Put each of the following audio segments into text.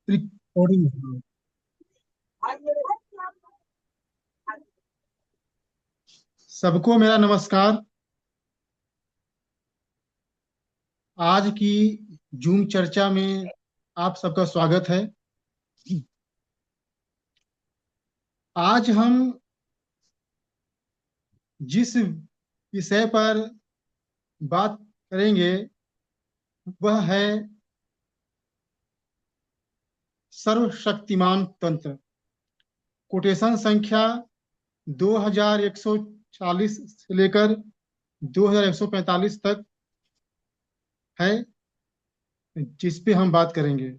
Recording. सबको मेरा नमस्कार। आज की जूम चर्चा में आप सबका स्वागत है। आज हम जिस विषय पर बात करेंगे वह है सर्वशक्तिमान तंत्र। कोटेशन संख्या 2140 से लेकर 2145 तक है, जिस पे हम बात करेंगे।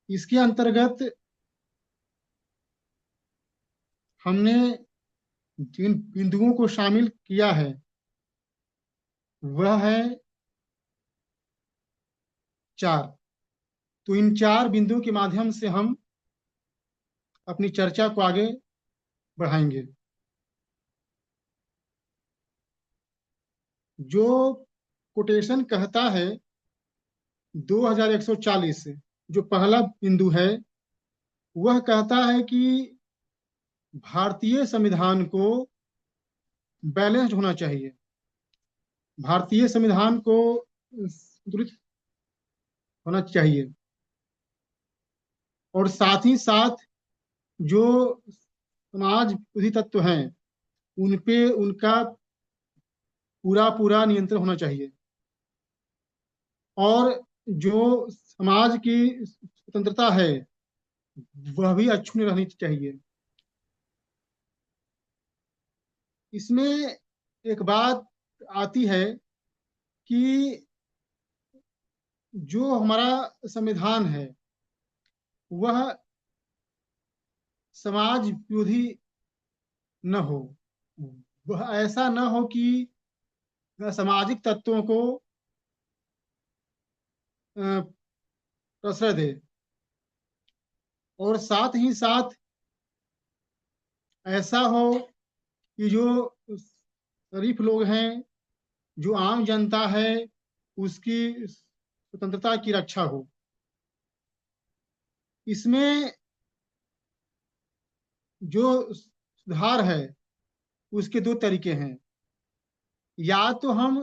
इसके अंतर्गत हमने जिन बिंदुओं को शामिल किया है वह है 4। तो इन 4 बिंदुओं के माध्यम से हम अपनी चर्चा को आगे बढ़ाएंगे। जो कोटेशन कहता है 2140, जो पहला बिंदु है वह कहता है कि भारतीय संविधान को बैलेंस्ड होना चाहिए। भारतीय संविधान को संतुलित होना चाहिए और साथ ही साथ जो समाज विरोधी तत्व हैं उन पे उनका पूरा पूरा नियंत्रण होना चाहिए और जो समाज की स्वतंत्रता है वह भी अक्षुण्ण रहनी चाहिए। इसमें एक बात आती है कि जो हमारा संविधान है वह समाज विरोधी न हो। वह ऐसा न हो कि वह सामाजिक तत्वों को अ, प्रश्रय दे और साथ ही साथ ऐसा हो कि जो शरीफ लोग हैं, जो आम जनता है, उसकी स्वतंत्रता की रक्षा हो। इसमें जो सुधार है उसके 2 तरीके हैं। या तो हम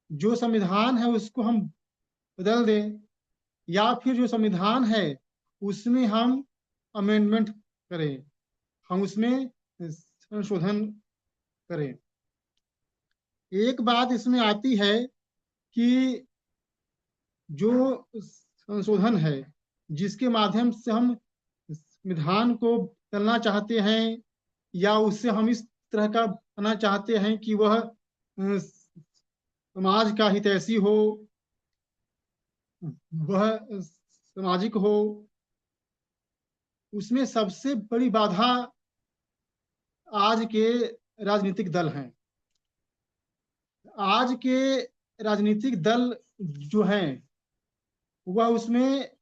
जो संविधान है उसको हम बदल दें या फिर जो संविधान है उसमें हम अमेंडमेंट करें, हम उसमें संशोधन करें। एक बात इसमें आती है कि जो संशोधन है जिसके माध्यम से हम संविधान को बदलना चाहते हैं या उससे हम इस तरह का बनाना चाहते हैं कि वह समाज का हितैषी हो, वह सामाजिक हो, उसमें सबसे बड़ी बाधा आज के राजनीतिक दल हैं। आज के राजनीतिक दल जो हैं वह उसमें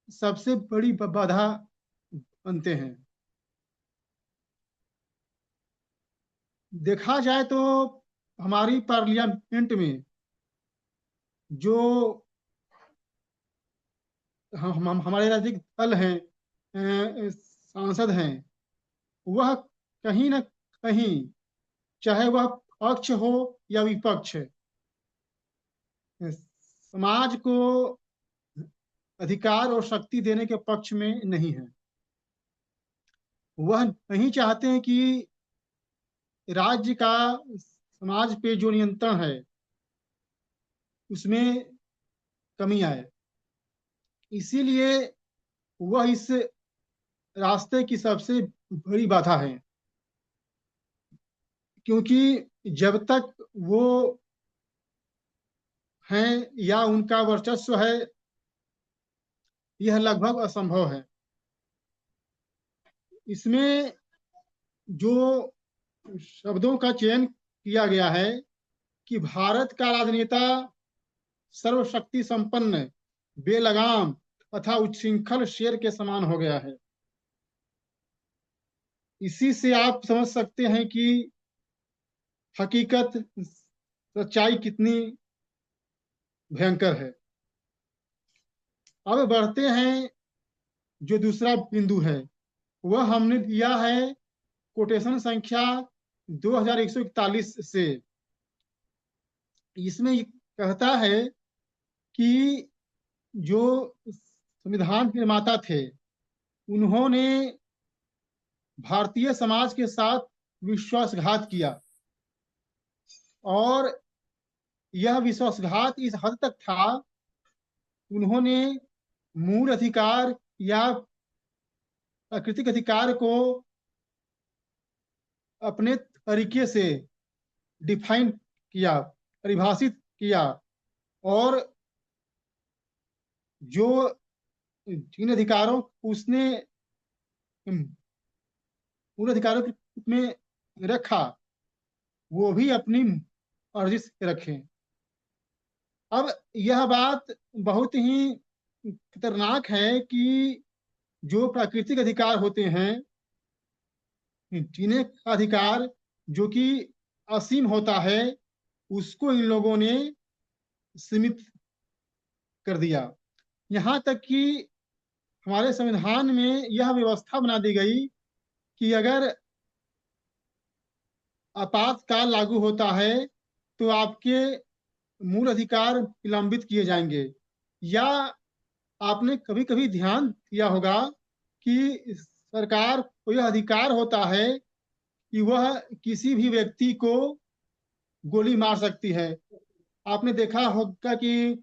सबसे बड़ी बाधा बनते हैं। देखा जाए तो हमारी पार्लियामेंट में जो हमारे राजनीतिक दल हैं, सांसद हैं, वह कहीं ना कहीं, चाहे वह पक्ष हो या विपक्ष, समाज को अधिकार और शक्ति देने के पक्ष में नहीं है। वह नहीं चाहते हैं कि राज्य का समाज पे जो नियंत्रण है उसमें कमी आए। इसीलिए वह इस रास्ते की सबसे बड़ी बाधा है, क्योंकि जब तक वो हैं या उनका वर्चस्व है यह लगभग असंभव है। इसमें जो शब्दों का चयन किया गया है कि भारत का राजनेता सर्वशक्ति संपन्न, बेलगाम तथा उच्छृंखल शेर के समान हो गया है। इसी से आप समझ सकते हैं कि हकीकत, सच्चाई कितनी भयंकर है। अब बढ़ते हैं, जो दूसरा बिंदु है वह हमने दिया है कोटेशन संख्या 2141 से। इसमें ये कहता है कि जो संविधान निर्माता थे उन्होंने भारतीय समाज के साथ विश्वासघात किया, और यह विश्वासघात इस हद तक था, उन्होंने मूल अधिकार या प्राकृतिक अधिकार को अपने तरीके से डिफाइन किया, परिभाषित किया, और जो जिन अधिकारों उसने मूल अधिकारों के रूप में रखा वो भी अपनी मर्जी से रखें। अब यह बात बहुत ही खतरनाक है कि जो प्राकृतिक अधिकार होते हैं, जीने का अधिकार जो कि असीम होता है, उसको इन लोगों ने सीमित कर दिया। यहाँ तक कि हमारे संविधान में यह व्यवस्था बना दी गई कि अगर आपातकाल लागू होता है तो आपके मूल अधिकार निलंबित किए जाएंगे। या आपने कभी कभी ध्यान दिया होगा कि सरकार को यह अधिकार होता है कि वह किसी भी व्यक्ति को गोली मार सकती है। आपने देखा होगा कि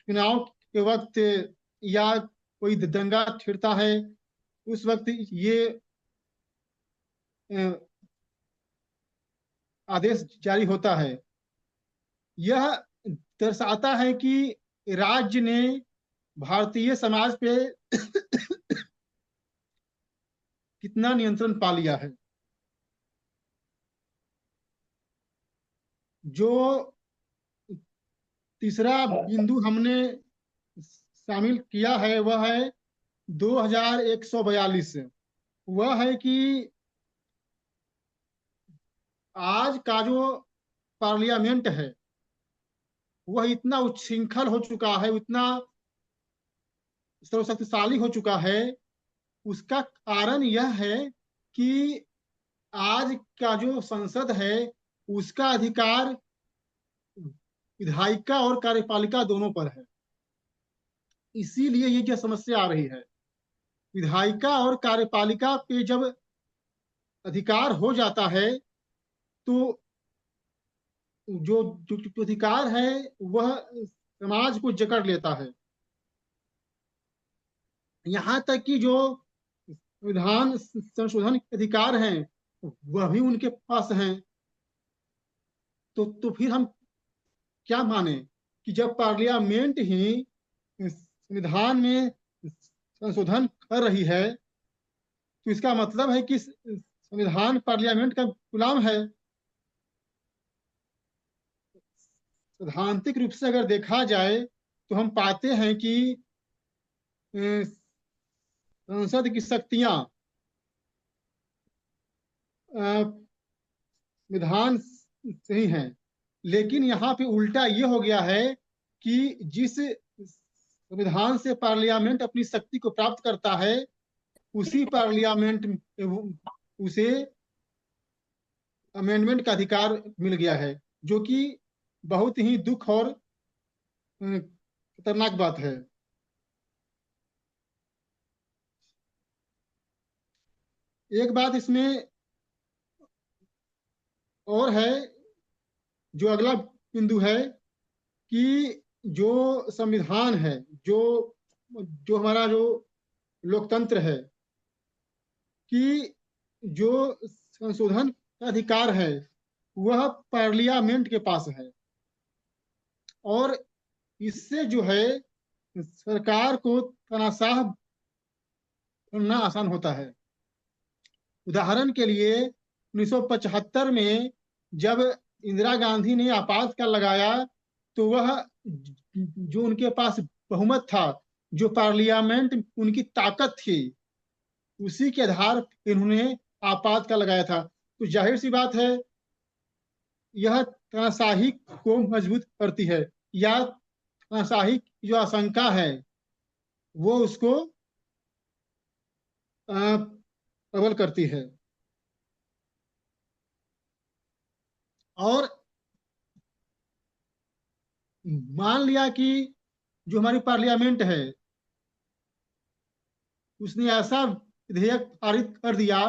चुनाव के वक्त या कोई दंगा छिड़ता है, उस वक्त ये आदेश जारी होता है। यह दर्शाता है कि राज्य ने भारतीय समाज पे कितना नियंत्रण पा लिया है। जो तीसरा बिंदु हमने शामिल किया है वह है 2142। वह है कि आज का जो पार्लियामेंट है वह इतना उच्छृंखल हो चुका है, इतना सर्वशक्तिशाली हो चुका है। उसका कारण यह है कि आज का जो संसद है उसका अधिकार विधायिका और कार्यपालिका दोनों पर है। इसीलिए ये क्या समस्या आ रही है। विधायिका और कार्यपालिका पे जब अधिकार हो जाता है तो जो अधिकार है वह समाज को जकड़ लेता है। यहाँ तक कि जो संविधान संशोधन के अधिकार हैं वह भी उनके पास हैं। तो फिर हम क्या माने कि जब पार्लियामेंट ही संविधान में संशोधन कर रही है तो इसका मतलब है कि संविधान पार्लियामेंट का गुलाम है। सैद्धांतिक रूप से अगर देखा जाए तो हम पाते हैं कि संसद की शक्तियां विधान से ही हैं। लेकिन यहाँ पे उल्टा ये हो गया है कि जिस संविधान से पार्लियामेंट अपनी शक्ति को प्राप्त करता है उसी पार्लियामेंट उसे अमेंडमेंट का अधिकार मिल गया है, जो कि बहुत ही दुख और खतरनाक बात है। एक बात इसमें और है, जो अगला बिंदु है कि जो संविधान है, जो जो हमारा जो लोकतंत्र है, कि जो संशोधन का अधिकार है वह पार्लियामेंट के पास है, और इससे जो है सरकार को तनाशाह करना आसान होता है। उदाहरण के लिए 1975 में जब इंदिरा गांधी ने आपातकाल लगाया तो वह जो उनके पास बहुमत था, जो पार्लियामेंट उनकी ताकत थी, उसी के आधार पर इन्होंने आपातकाल लगाया था। तो जाहिर सी बात है यह तानाशाही को मजबूत करती है, या तानाशाही की जो आशंका है वो उसको प्रबल करती है। और मान लिया कि जो हमारी पार्लियामेंट है उसने ऐसा विधेयक पारित कर दिया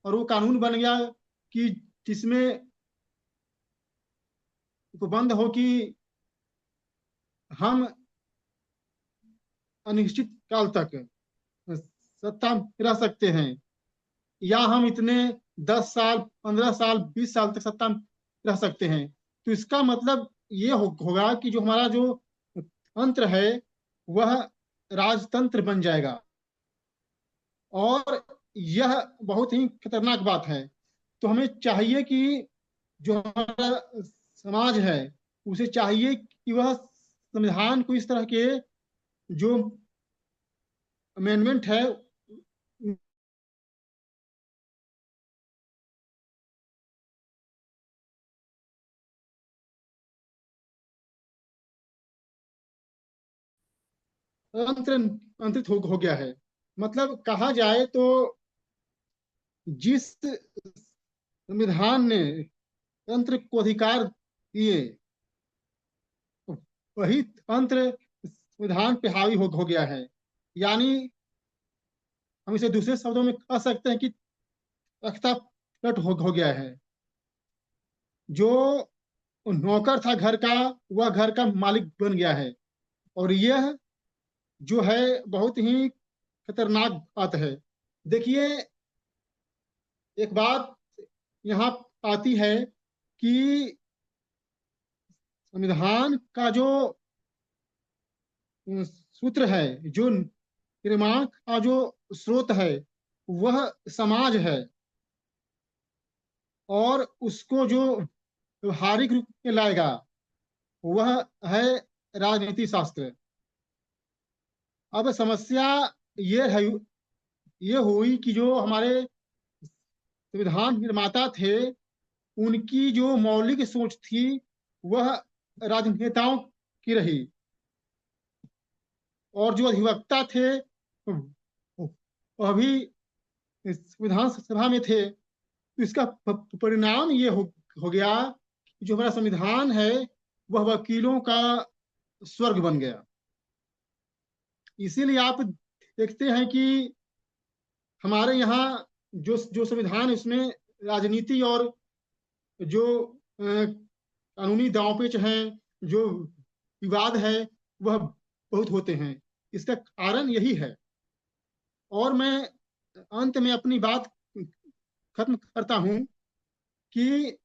और वो कानून बन गया कि जिसमें बंद हो कि हम अनिश्चित काल तक सत्ता में रह सकते हैं, या हम इतने 10 साल 15 साल 20 साल तक सत्ता में रह सकते हैं। तो इसका मतलब ये होगा कि जो हमारा जो तंत्र है वह राजतंत्र बन जाएगा। और यह बहुत ही खतरनाक बात है। तो हमें चाहिए कि जो हमारा समाज है उसे चाहिए कि वह संविधान को इस तरह के जो अमेंडमेंट है अंतरित हो गया है। मतलब कहा जाए तो जिस संविधान ने तंत्र को अधिकार दिए वही तंत्र संविधान पे हावी हो गया है। यानी हम इसे दूसरे शब्दों में कह सकते हैं कि तख्ता पलट हो गया है। जो नौकर था घर का वह घर का मालिक बन गया है। और यह जो है बहुत ही खतरनाक बात है। देखिए, एक बात यहाँ आती है कि संविधान का जो सूत्र है, जो निर्माण का जो स्रोत है वह समाज है। और उसको जो व्यवहारिक रूप में लाएगा वह है राजनीति शास्त्र। अब समस्या ये है, ये हुई कि जो हमारे संविधान निर्माता थे उनकी जो मौलिक सोच थी वह राजनेताओं की रही। और जो अधिवक्ता थे वह भी विधान सभा में थे। तो इसका परिणाम ये हो गया कि जो हमारा संविधान है वह वकीलों का स्वर्ग बन गया। इसीलिए आप देखते हैं कि हमारे यहाँ जो जो संविधान है उसमें राजनीति और जो कानूनी दांवपेच हैं, जो विवाद है वह बहुत होते हैं। इसका कारण यही है। और मैं अंत में अपनी बात खत्म करता हूं कि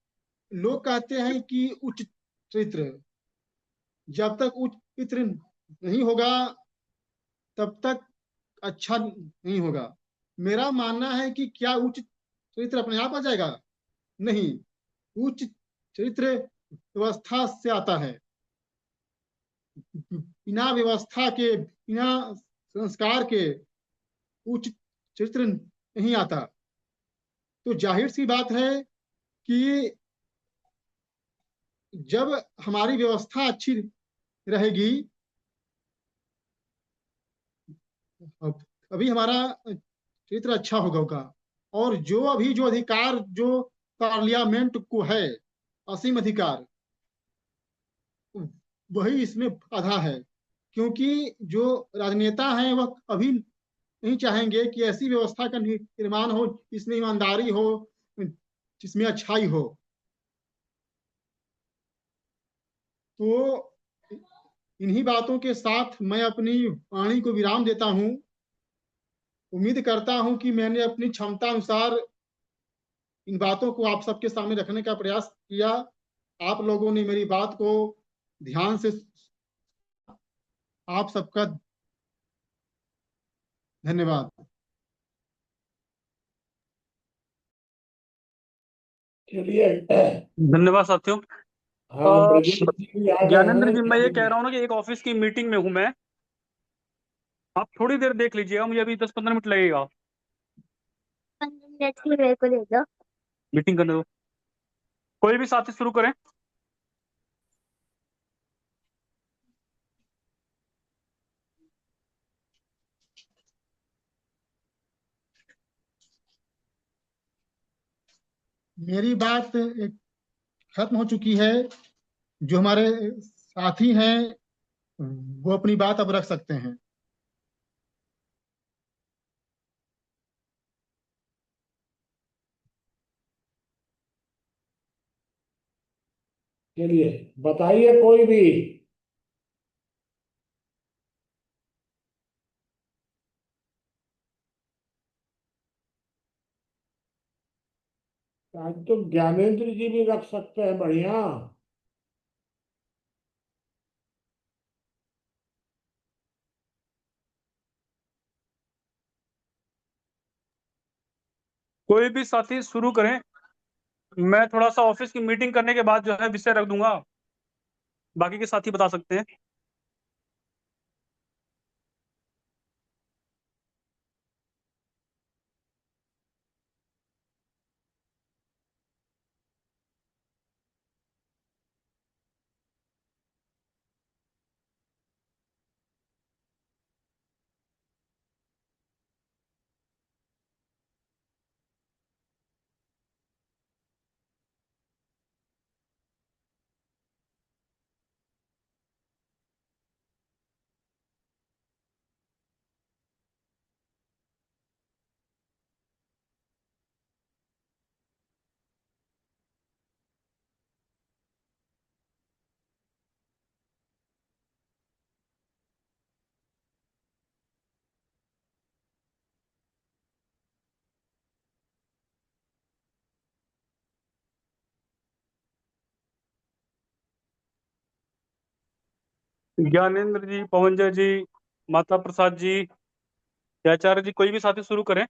लोग कहते हैं कि उच्च चरित्र, जब तक उच्च चरित्र नहीं होगा तब तक अच्छा नहीं होगा। मेरा मानना है कि क्या उच्च चरित्र अपने आप आ जाएगा? नहीं। उच्च चरित्र व्यवस्था से आता है। बिना व्यवस्था के, बिना संस्कार के उच्च चरित्र नहीं आता। तो जाहिर सी बात है कि जब हमारी व्यवस्था अच्छी रहेगी अभी हमारा चरित्र अच्छा होगा। और जो अभी जो अधिकार जो पार्लियामेंट को है, असीम अधिकार, वही इसमें बाधा है। क्योंकि जो राजनेता हैं वह अभी नहीं चाहेंगे कि ऐसी व्यवस्था का निर्माण हो जिसमें ईमानदारी हो, जिसमें अच्छाई हो। तो इन्हीं बातों के साथ मैं अपनी वाणी को विराम देता हूं। उम्मीद करता हूं कि मैंने अपनी क्षमता अनुसार इन बातों को आप सबके सामने रखने का प्रयास किया। आप लोगों ने मेरी बात को ध्यान से, आप सबका धन्यवाद। चलिए। धन्यवाद साथियों। हाँ, ब्रजेश जी भी आ गए ज्ञानेंद्र हैं। जी, मैं ये कह चलिए। रहा हूँ ना कि एक ऑफिस की मीटिंग में हूँ मैं। आप थोड़ी देर देख लीजिएगा, मुझे अभी 10-15 मिनट लगेगा 15 मिनट की मेरे को दे दो। मीटिंग करने दो। कोई भी साथी शुरू करें। मेरी बात खत्म हो चुकी है। जो हमारे साथी हैं वो अपनी बात अब रख सकते हैं। चलिए, बताइए कोई भी। आज तो ज्ञानेंद्र जी भी रख सकते हैं, बढ़िया। कोई भी साथी शुरू करें। मैं थोड़ा सा ऑफिस की मीटिंग करने के बाद जो है विषय रख दूंगा, बाकी के साथी बता सकते हैं। ज्ञानेंद्र जी, पवनजय जी, माता प्रसाद जी, आचार्य जी, कोई भी साथी शुरू करें।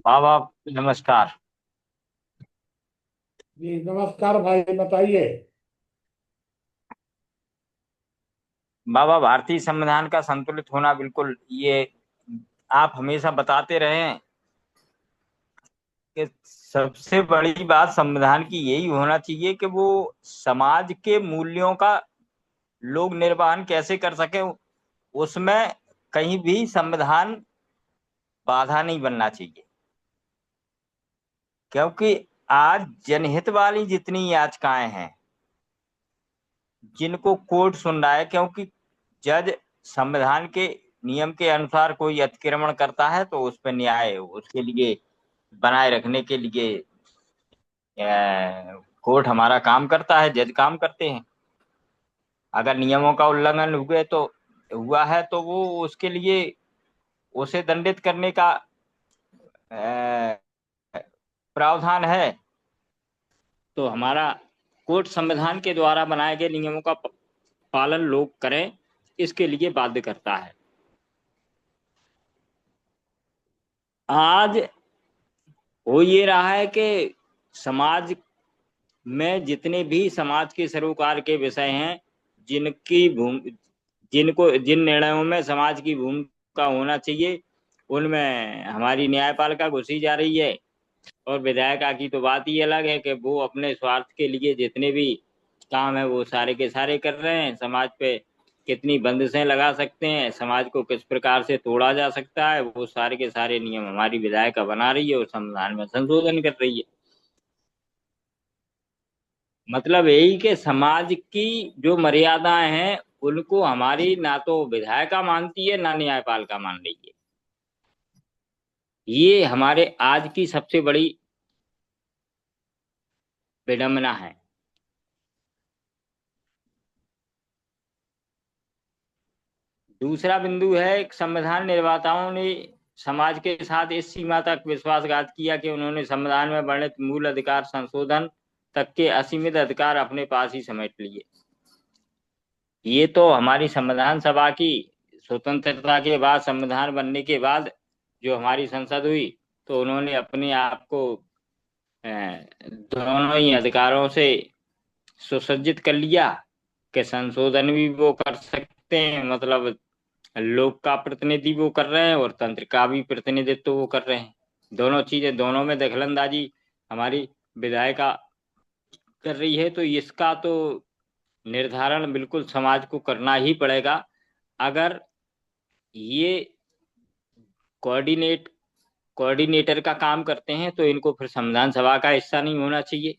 बाबा नमस्कार। जी नमस्कार भाई, बताइए। बाबा, भारतीय संविधान का संतुलित होना, बिल्कुल ये आप हमेशा बताते रहे हैं कि सबसे बड़ी बात संविधान की यही होना चाहिए कि वो समाज के मूल्यों का लोग निर्वहन कैसे कर सके, उसमें कहीं भी संविधान बाधा नहीं बनना चाहिए। क्योंकि आज जनहित वाली जितनी याचिकाएं हैं जिनको कोर्ट सुन रहा है, क्योंकि जज संविधान के नियम के अनुसार कोई अतिक्रमण करता है तो उस पर न्याय उसके लिए बनाए रखने के लिए कोर्ट हमारा काम करता है, जज काम करते हैं। अगर नियमों का उल्लंघन हुआ है तो वो उसके लिए उसे दंडित करने का अ, प्रावधान है। तो हमारा कोर्ट संविधान के द्वारा बनाए गए नियमों का पालन लोग करें, इसके लिए बाध्य करता है। आज हो ये रहा है कि समाज में जितने भी समाज के सरोकार के विषय हैं, जिन निर्णयों में समाज की भूमिका होना चाहिए, उनमें हमारी न्यायपालिका घुसी जा रही है। और विधायिका की तो बात ही अलग है कि वो अपने स्वार्थ के लिए जितने भी काम है वो सारे के सारे कर रहे हैं। समाज पे कितनी बंदिशें लगा सकते हैं, समाज को किस प्रकार से तोड़ा जा सकता है, वो सारे के सारे नियम हमारी विधायिका बना रही है और संविधान में संशोधन कर रही है। मतलब यही कि समाज की जो मर्यादाएं हैं उनको हमारी ना तो विधायिका मानती है ना न्यायपालिका मान रही है। ये हमारे आज की सबसे बड़ी विडंबना है। दूसरा बिंदु है, संविधान निर्माताओं ने समाज के साथ इस सीमा तक विश्वासघात किया कि उन्होंने संविधान में वर्णित मूल अधिकार संशोधन तक के असीमित अधिकार अपने पास ही समेट लिए। ये तो हमारी संविधान सभा की स्वतंत्रता के बाद, संविधान बनने के बाद जो हमारी संसद हुई, तो उन्होंने अपने आप को दोनों ही अधिकारों से सुसज्जित कर लिया कि संशोधन भी वो कर सकते हैं, मतलब लोक का प्रतिनिधि वो कर रहे हैं और तंत्र का भी प्रतिनिधित्व वो कर रहे हैं। दोनों चीजें, दोनों में दखलंदाजी हमारी विधायिका कर रही है। तो इसका तो निर्धारण बिल्कुल समाज को करना ही पड़ेगा। अगर ये कोऑर्डिनेटर का काम करते हैं तो इनको फिर संविधान सभा का हिस्सा नहीं होना चाहिए,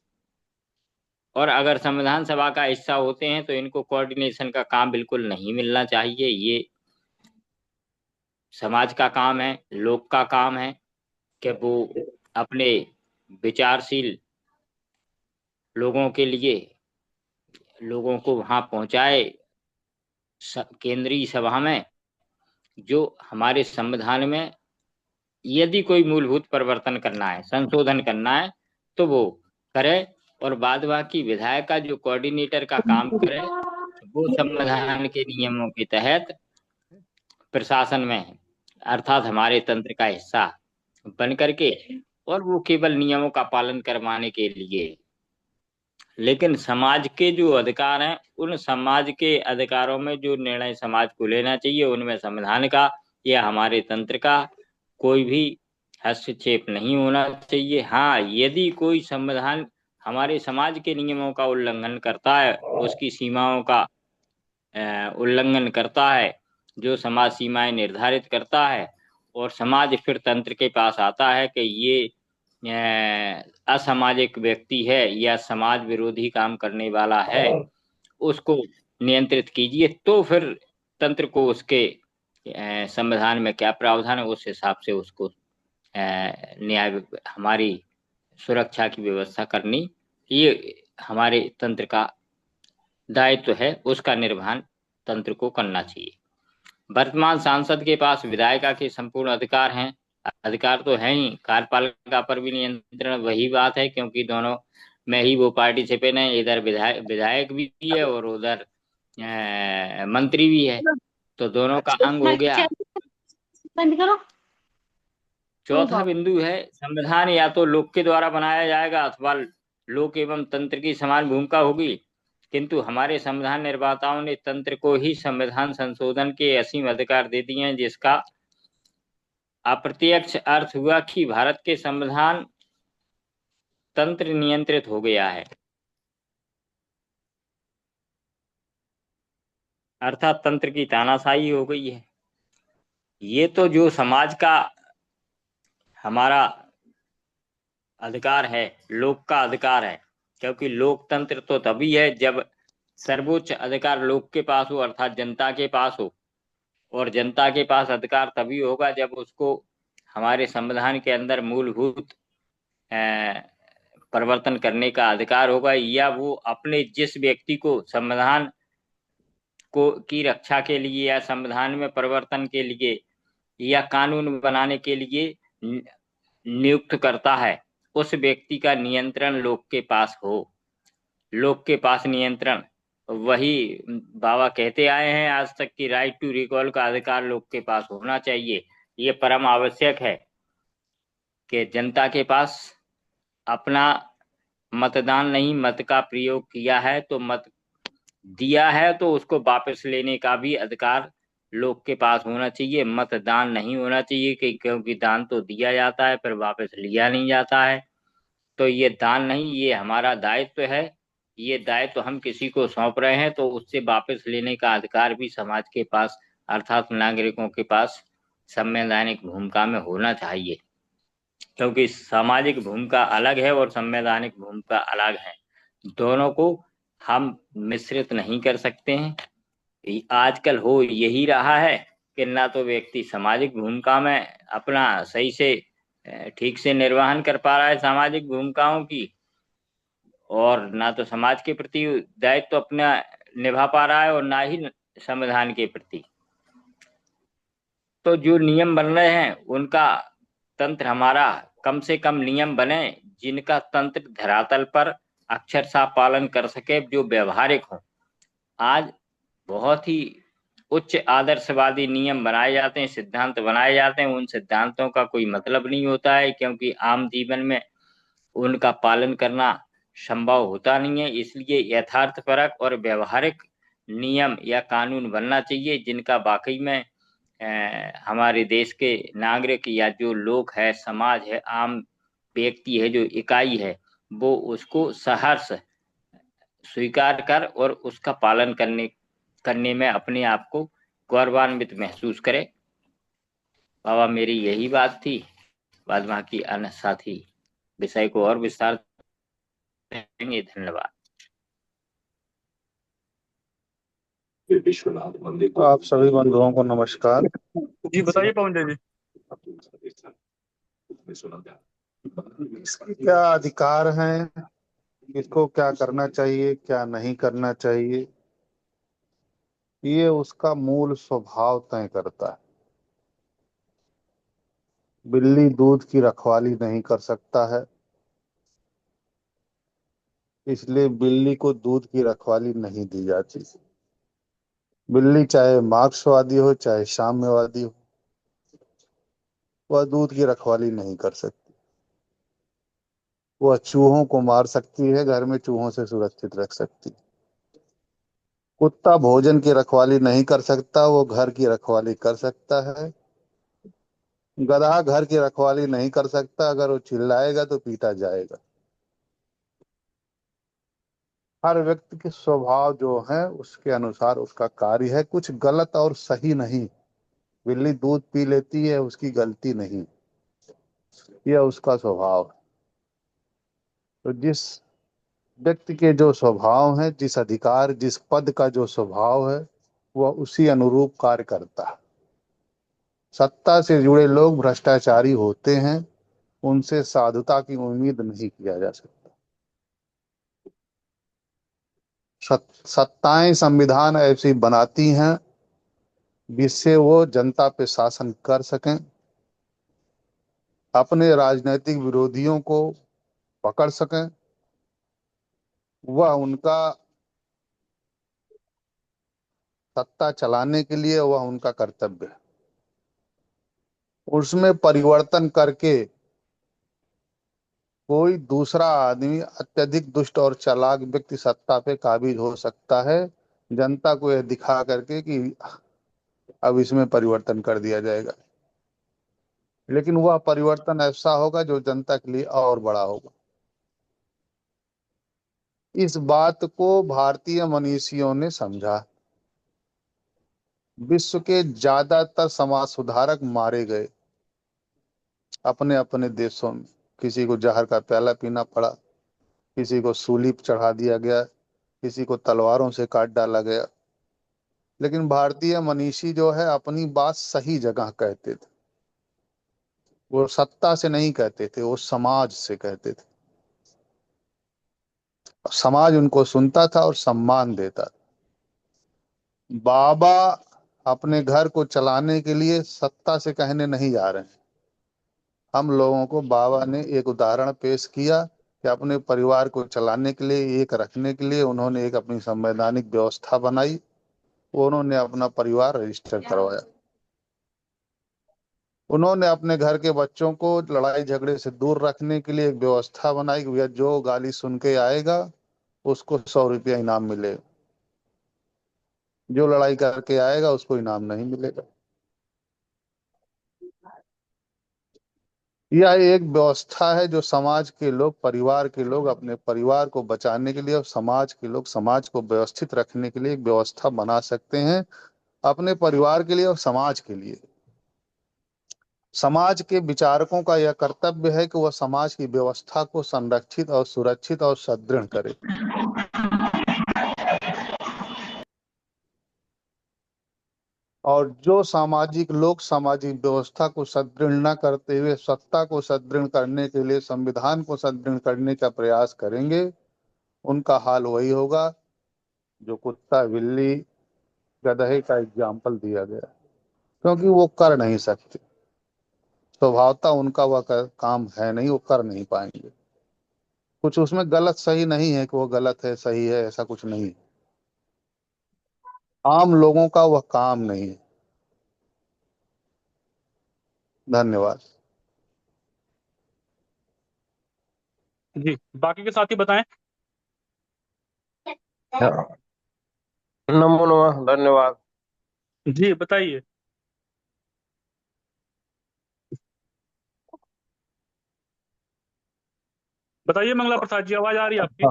और अगर संविधान सभा का हिस्सा होते हैं तो इनको कोऑर्डिनेशन का काम बिल्कुल नहीं मिलना चाहिए। ये समाज का काम है, लोक का काम है कि वो अपने विचारशील लोगों के लिए लोगों को वहां पहुंचाए केंद्रीय सभा में, जो हमारे संविधान में यदि कोई मूलभूत परिवर्तन करना है, संशोधन करना है, तो वो करे, और बाद बाकी विधायक का जो कोऑर्डिनेटर का काम करे वो संविधान के नियमों के तहत प्रशासन में, अर्थात हमारे तंत्र का हिस्सा बन करके, और वो केवल नियमों का पालन करवाने के लिए। लेकिन समाज के जो अधिकार हैं, उन समाज के अधिकारों में जो निर्णय समाज को लेना चाहिए, उनमें संविधान का या हमारे तंत्र का कोई भी हस्तक्षेप नहीं होना चाहिए। हाँ, यदि कोई संविधान हमारे समाज के नियमों का उल्लंघन करता है, उसकी सीमाओं का उल्लंघन करता है, जो समाज सीमाएं निर्धारित करता है, और समाज फिर तंत्र के पास आता है कि ये असामाजिक व्यक्ति है या समाज विरोधी काम करने वाला है, उसको नियंत्रित कीजिए, तो फिर तंत्र को उसके संविधान में क्या प्रावधान है उस हिसाब से उसको न्याय, हमारी सुरक्षा की व्यवस्था करनी, ये हमारे तंत्र का दायित्व है, उसका निर्वहन तंत्र को करना चाहिए। वर्तमान सांसद के पास विधायिका के संपूर्ण अधिकार हैं, अधिकार तो है ही, कार्यपालिका पर भी नियंत्रण वही बात है, क्योंकि दोनों में ही वो पार्टिसिपेंट है, इधर विधायक भी है और उधर मंत्री भी है, तो दोनों का अंग हो गया। बंद करो। चौथा बिंदु है, संविधान या तो लोक के द्वारा बनाया जाएगा अथवा लोक एवं तंत्र की समान भूमिका होगी, किंतु हमारे संविधान निर्माताओं ने तंत्र को ही संविधान संशोधन के असीम अधिकार दे दिए हैं, जिसका अप्रत्यक्ष अर्थ हुआ कि भारत के संविधान तंत्र नियंत्रित हो गया है, अर्थात तंत्र की तानाशाही हो गई है। ये तो जो समाज का हमारा अधिकार है, लोक का अधिकार है, क्योंकि लोकतंत्र तो तभी है जब सर्वोच्च अधिकार लोक के पास हो, अर्थात जनता के पास हो, और जनता के पास अधिकार तभी होगा जब उसको हमारे संविधान के अंदर मूलभूत परिवर्तन करने का अधिकार होगा, या वो अपने जिस व्यक्ति को संविधान को की रक्षा के लिए या संविधान में परिवर्तन के लिए या कानून बनाने के लिए नियुक्त करता है, उस व्यक्ति का नियंत्रण लोक के पास हो। लोक के पास नियंत्रण, वही बाबा कहते आए हैं आज तक की राइट टू रिकॉल का अधिकार लोक के पास होना चाहिए। ये परम आवश्यक है कि जनता के पास अपना मतदान नहीं, मत का प्रयोग किया है तो मत दिया है तो उसको वापस लेने का भी अधिकार लोग के पास होना चाहिए। मतदान नहीं होना चाहिए कि क्योंकि दान तो दिया जाता है फिर वापस लिया नहीं जाता है, तो ये दान नहीं, ये हमारा दायित्व है। ये दायित्व हम किसी को सौंप रहे हैं तो उससे वापस लेने का अधिकार भी समाज के पास अर्थात नागरिकों के पास संवैधानिक भूमिका में होना चाहिए, क्योंकि सामाजिक भूमिका अलग है और संवैधानिक भूमिका अलग है। दोनों को हम मिश्रित नहीं कर सकते हैं। आजकल हो यही रहा है कि ना तो व्यक्ति सामाजिक भूमिका में अपना सही से ठीक से निर्वहन कर पा रहा है सामाजिक भूमिकाओं की, और ना तो समाज के प्रति दायित्व तो अपना निभा पा रहा है और ना ही संविधान के प्रति। तो जो नियम बन रहे हैं उनका तंत्र हमारा कम से कम नियम बने जिनका तंत्र धरातल पर अक्षरशः पालन कर सके, जो व्यवहारिक हो। आज बहुत ही उच्च आदर्शवादी नियम बनाए जाते हैं, सिद्धांत बनाए जाते हैं, उन सिद्धांतों का कोई मतलब नहीं होता है, क्योंकि आम जीवन में उनका पालन करना संभव होता नहीं है। इसलिए यथार्थपरक और व्यवहारिक नियम या कानून बनना चाहिए, जिनका वाकई में हमारे देश के नागरिक या जो लोग है, समाज है, आम व्यक्ति है, जो इकाई है, वो उसको सहर्ष स्वीकार कर और उसका पालन करने में अपने आप को गौरवान्वित महसूस करे। बाबा, मेरी यही बात थी। बाद बाकी अन्य साथी विषय को और विस्तार देंगे। धन्यवाद। तो आप सभी बंधुओं को नमस्कार। जी बताइए पवन जी। इसके क्या अधिकार हैं, किसको क्या करना चाहिए, क्या नहीं करना चाहिए, ये उसका मूल स्वभाव तय करता है। बिल्ली दूध की रखवाली नहीं कर सकता है, इसलिए बिल्ली को दूध की रखवाली नहीं दी जाती। बिल्ली चाहे मार्क्सवादी हो चाहे साम्यवादी हो, वह दूध की रखवाली नहीं कर सकती। वह चूहों को मार सकती है, घर में चूहों से सुरक्षित रख सकती है। कुत्ता भोजन की रखवाली नहीं कर सकता, वो घर की रखवाली कर सकता है। गधा घर की रखवाली नहीं कर सकता, अगर वो चिल्लाएगा तो पीटा जाएगा। हर व्यक्ति के स्वभाव जो है उसके अनुसार उसका कार्य है, कुछ गलत और सही नहीं। बिल्ली दूध पी लेती है, उसकी गलती नहीं, यह उसका स्वभाव है। तो जिस व्यक्ति के जो स्वभाव है, जिस अधिकार, जिस पद का जो स्वभाव है, वह उसी अनुरूप कार्य करता है। सत्ता से जुड़े लोग भ्रष्टाचारी होते हैं, उनसे साधुता की उम्मीद नहीं किया जा सकता। सत्ताएं संविधान ऐसी बनाती हैं जिससे वो जनता पे शासन कर सकें, अपने राजनीतिक विरोधियों को पकड़ सकें। वह उनका सत्ता चलाने के लिए वह उनका कर्तव्य है। उसमें परिवर्तन करके कोई दूसरा आदमी, अत्यधिक दुष्ट और चालाक व्यक्ति सत्ता पे काबिज हो सकता है, जनता को यह दिखा करके कि अब इसमें परिवर्तन कर दिया जाएगा। लेकिन वह परिवर्तन ऐसा होगा जो जनता के लिए और बड़ा होगा। इस बात को भारतीय मनीषियों ने समझा। विश्व के ज्यादातर समाज सुधारक मारे गए अपने अपने देशों में। किसी को जहर का प्याला पीना पड़ा, किसी को सूली चढ़ा दिया गया, किसी को तलवारों से काट डाला गया। लेकिन भारतीय मनीषी जो है अपनी बात सही जगह कहते थे। वो सत्ता से नहीं कहते थे, वो समाज से कहते थे। समाज उनको सुनता था और सम्मान देता था। बाबा अपने घर को चलाने के लिए सत्ता से कहने नहीं जा रहे हैं। हम लोगों को बाबा ने एक उदाहरण पेश किया कि अपने परिवार को चलाने के लिए, एक रखने के लिए उन्होंने एक अपनी संवैधानिक व्यवस्था बनाई। उन्होंने अपना परिवार रजिस्टर करवाया। उन्होंने अपने घर के बच्चों को लड़ाई झगड़े से दूर रखने के लिए एक व्यवस्था बनाई कि भैया जो गाली सुन के आएगा उसको 100 रुपया इनाम मिलेगा, जो लड़ाई करके आएगा उसको इनाम नहीं मिलेगा। यह एक व्यवस्था है जो समाज के लोग, परिवार के लोग अपने परिवार को बचाने के लिए और समाज के लोग समाज को व्यवस्थित रखने के लिए एक व्यवस्था बना सकते हैं, अपने परिवार के लिए और समाज के लिए। समाज के विचारकों का यह कर्तव्य है कि वह समाज की व्यवस्था को संरक्षित और सुरक्षित और सुदृढ़ करे। और जो सामाजिक लोग सामाजिक व्यवस्था को सुदृढ़ न करते हुए सत्ता को सुदृढ़ करने के लिए, संविधान को सुदृढ़ करने का प्रयास करेंगे, उनका हाल वही होगा जो कुत्ता, बिल्ली, गधे का एग्जाम्पल दिया गया। क्योंकि वो कर नहीं सकते, स्वभावतः उनका वह काम है नहीं, वो कर नहीं पाएंगे। कुछ उसमें गलत सही नहीं है कि वो गलत है सही है, ऐसा कुछ नहीं। आम लोगों का वह काम नहीं है। धन्यवाद। जी, बाकी के साथी बताएं। नमो नमः, धन्यवाद। जी बताइए। बताइए मंगला प्रसाद जी, आवाज आ रही है आपकी।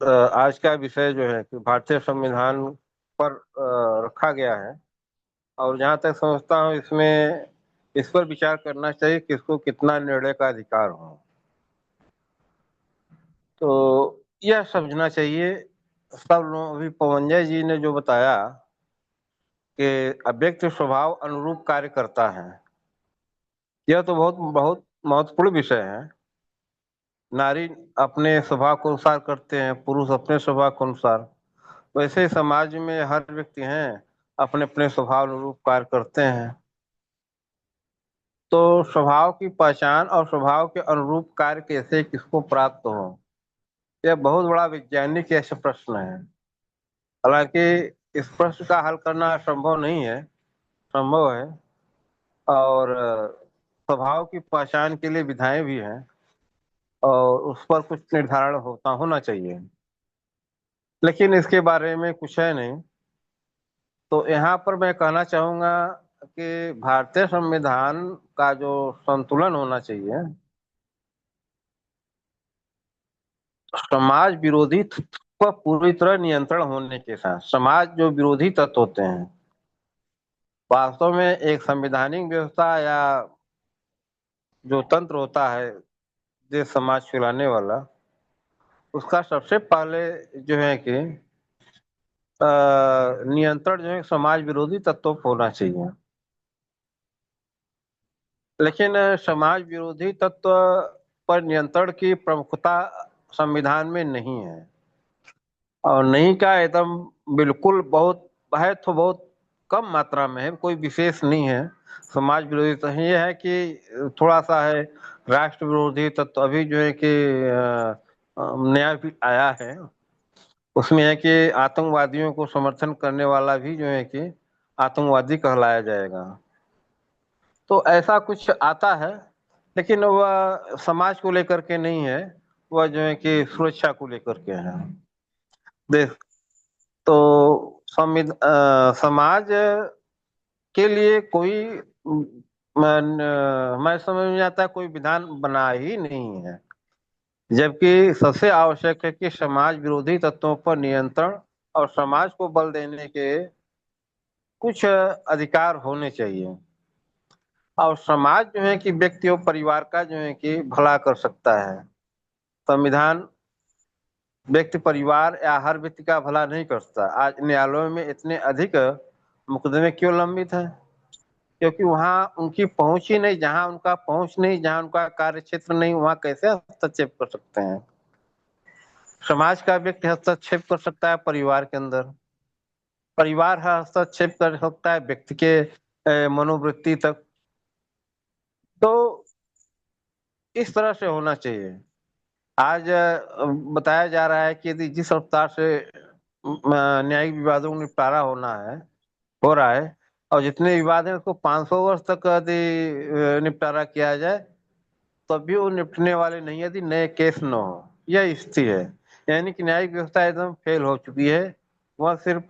आज का विषय जो है कि भारतीय संविधान पर रखा गया है, और जहाँ तक समझता हूँ इसमें इस पर विचार करना चाहिए किसको कितना निर्णय का अधिकार हो। तो यह समझना चाहिए सब लोग। अभी पवनजय जी ने जो बताया कि अव्यक्त स्वभाव अनुरूप कार्य करता है, यह तो बहुत बहुत महत्वपूर्ण विषय है। नारी अपने स्वभाव के अनुसार करते हैं, पुरुष अपने स्वभाव के अनुसार। वैसे ही समाज में हर व्यक्ति हैं अपने अपने स्वभाव अनुरूप कार्य करते हैं। तो स्वभाव की पहचान और स्वभाव के अनुरूप कार्य कैसे किसको प्राप्त हो, यह बहुत बड़ा वैज्ञानिक ऐसा प्रश्न है। हालांकि इस प्रश्न का हल करना संभव नहीं है, संभव है। और स्वभाव की पहचान के लिए विधाएं भी हैं, और उस पर कुछ निर्धारण होना चाहिए, लेकिन इसके बारे में कुछ है नहीं। तो यहाँ पर मैं कहना चाहूंगा कि भारतीय संविधान का जो संतुलन होना चाहिए, समाज विरोधी तत्व पर पूरी तरह नियंत्रण होने के साथ, समाज जो विरोधी तत्व होते हैं, वास्तव में एक संवैधानिक व्यवस्था या जो तंत्र होता है देश समाज चलाने वाला, उसका सबसे पहले जो है कि नियंत्रण जो है समाज विरोधी तत्वों पर होना चाहिए। लेकिन समाज विरोधी तत्व पर नियंत्रण की प्रमुखता संविधान में नहीं है, और नहीं का एकदम बिल्कुल बहुत है तो बहुत कम मात्रा में है, कोई विशेष नहीं है। समाज विरोधी तो ये है कि थोड़ा सा है राष्ट्र विरोधी तत्व। अभी जो है कि नया भी आया है, उसमें है कि आतंकवादियों को समर्थन करने वाला भी जो है कि आतंकवादी कहलाया जाएगा। तो ऐसा कुछ आता है, लेकिन वह समाज को लेकर के नहीं है, वह जो है कि सुरक्षा को लेकर के है। देख, तो समाज के लिए कोई मैं समझ में आता है कोई विधान बना ही नहीं है, जबकि सबसे आवश्यक है कि समाज विरोधी तत्वों पर नियंत्रण और समाज को बल देने के कुछ अधिकार होने चाहिए। और समाज जो है कि व्यक्ति और परिवार का जो है कि भला कर सकता है। संविधान व्यक्ति परिवार या हर व्यक्ति का भला नहीं करता। आज न्यायालयों में इतने अधिक मुकदमे क्यों लंबित हैं? क्योंकि वहाँ उनकी पहुंच ही नहीं, जहाँ उनका पहुंच नहीं, जहाँ उनका कार्य क्षेत्र नहीं, वहाँ कैसे हस्तक्षेप कर सकते हैं? समाज का व्यक्ति हस्तक्षेप कर सकता है परिवार के अंदर, परिवार हस्तक्षेप कर सकता है व्यक्ति के मनोवृत्ति तक। तो इस तरह से होना चाहिए। आज बताया जा रहा है कि यदि जिस रफ्तार से न्यायिक विवादों का निपटारा हो रहा है, और जितने विवाद हैं उसको 500 वर्ष तक यदि निपटारा किया जाए तब भी वो निपटने वाले नहीं, यदि नए केस न हो। यह स्थिति है, यानी कि न्यायिक व्यवस्था एकदम फेल हो चुकी है। वह सिर्फ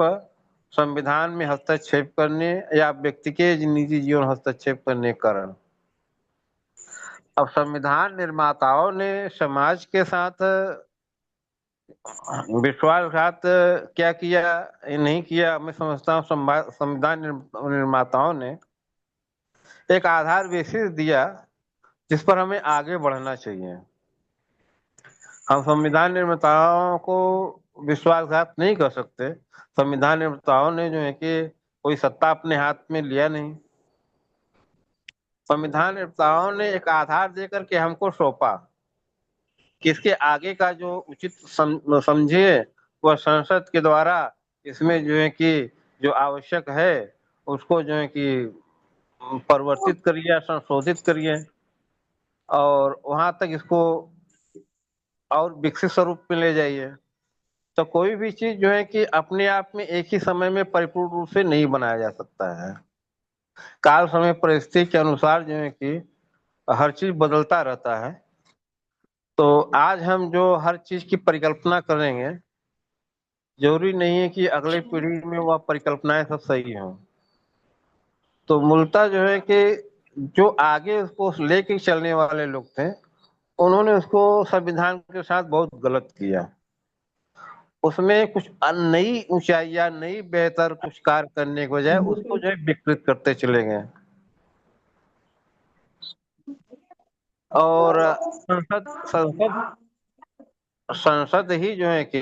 संविधान में हस्तक्षेप करने या व्यक्ति के निजी जीवन हस्तक्षेप करने के कारण। अब संविधान निर्माताओं ने समाज के साथ विश्वासघात क्या किया नहीं किया, मैं समझता हूँ संविधान निर्माताओं ने एक आधार बेसिस दिया जिस पर हमें आगे बढ़ना चाहिए। हम संविधान निर्माताओं को विश्वासघात नहीं कर सकते। संविधान निर्माताओं ने जो है कि कोई सत्ता अपने हाथ में लिया नहीं। संविधान निर्माताओं ने एक आधार देकर के हमको सौंपा कि इसके आगे का जो उचित समझे वह संसद के द्वारा इसमें जो है कि जो आवश्यक है उसको जो है कि परिवर्तित करिए, संशोधित करिए, और वहां तक इसको और विकसित स्वरूप में ले जाइए। तो कोई भी चीज जो है कि अपने आप में एक ही समय में परिपूर्ण रूप से नहीं बनाया जा सकता है। काल समय परिस्थिति के अनुसार जो है कि हर चीज बदलता रहता है। तो आज हम जो हर चीज की परिकल्पना करेंगे, जरूरी नहीं है कि अगले पीढ़ी में वह परिकल्पनाएं सब सही हों। तो मूलतः जो है कि जो आगे उसको लेके चलने वाले लोग थे, उन्होंने उसको संविधान के साथ बहुत गलत किया। उसमें कुछ नई ऊंचाइयां, नई बेहतर कुछ कार्य करने के बजाय उसको जो है विकृत करते चले गए। और संसद संसद संसद ही जो है कि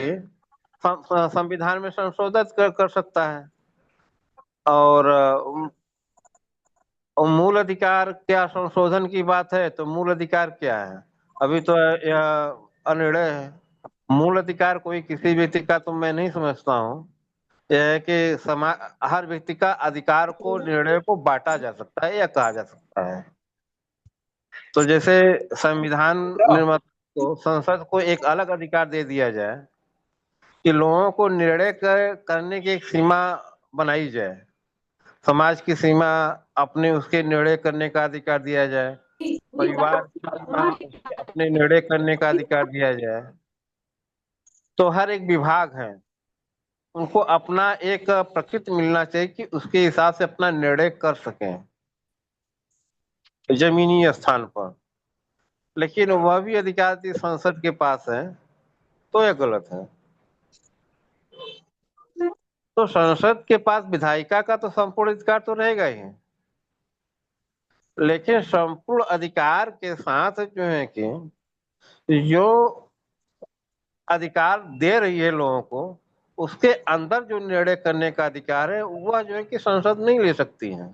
संविधान में संशोधन कर सकता है। और मूल अधिकार क्या, संशोधन की बात है तो मूल अधिकार क्या है? अभी तो यह अनिर्णय है। मूल अधिकार कोई किसी व्यक्ति का तो मैं नहीं समझता हूँ। यह है कि हर व्यक्ति का अधिकार को, निर्णय को बांटा जा सकता है या कहा जा सकता है। तो जैसे संविधान निर्माता को, संसद को एक अलग अधिकार दे दिया जाए कि लोगों को निर्णय करने की एक सीमा बनाई जाए, समाज की सीमा, अपने उसके निर्णय करने का अधिकार दिया जाए, परिवार की सीमा, उसके अपने निर्णय करने का अधिकार दिया जाए। तो हर एक विभाग है, उनको अपना एक प्रकृति मिलना चाहिए कि उसके हिसाब से अपना निर्णय कर सकें जमीनी स्थान पर। लेकिन वह भी अधिकार यदि संसद के पास है तो यह गलत है। तो संसद के पास विधायिका का तो संपूर्ण अधिकार तो रहेगा ही, लेकिन संपूर्ण अधिकार के साथ जो है कि जो अधिकार दे रही है लोगों को, उसके अंदर जो निर्णय करने का अधिकार है वह जो है कि संसद नहीं ले सकती है।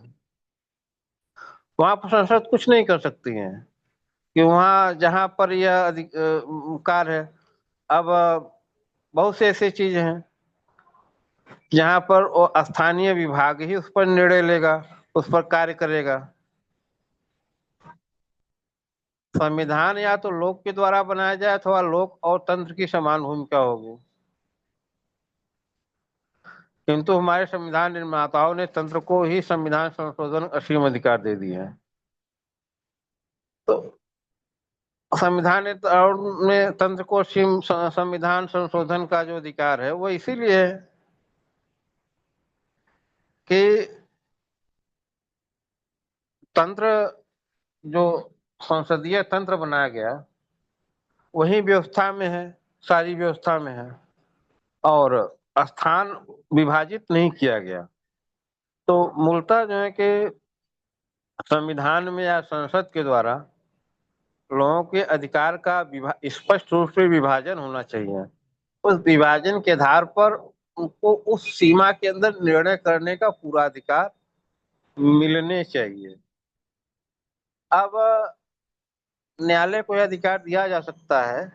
वहां पर संसद कुछ नहीं कर सकती है कि वहां जहां पर यह अधिकार है। अब बहुत से ऐसे चीज हैं जहां पर वो स्थानीय विभाग ही उस पर निर्णय लेगा, उस पर कार्य करेगा। संविधान या तो लोक के द्वारा बनाया जाए अथवा लोक और तंत्र की समान भूमिका होगी। किंतु हमारे संविधान निर्माताओं ने तंत्र को ही संविधान संशोधन असीम अधिकार दे दिया है। तो संविधान में तंत्र को असीम संविधान संशोधन का जो अधिकार है वो इसीलिए है कि तंत्र, जो संसदीय तंत्र बनाया गया वही व्यवस्था में है, सारी व्यवस्था में है, और स्थान विभाजित नहीं किया गया। तो मूलतः जो है कि संविधान में या संसद के द्वारा लोगों के अधिकार का स्पष्ट रूप से विभाजन होना चाहिए। उस विभाजन के आधार पर उनको उस सीमा के अंदर निर्णय करने का पूरा अधिकार मिलने चाहिए। अब न्यायालय को यह अधिकार दिया जा सकता है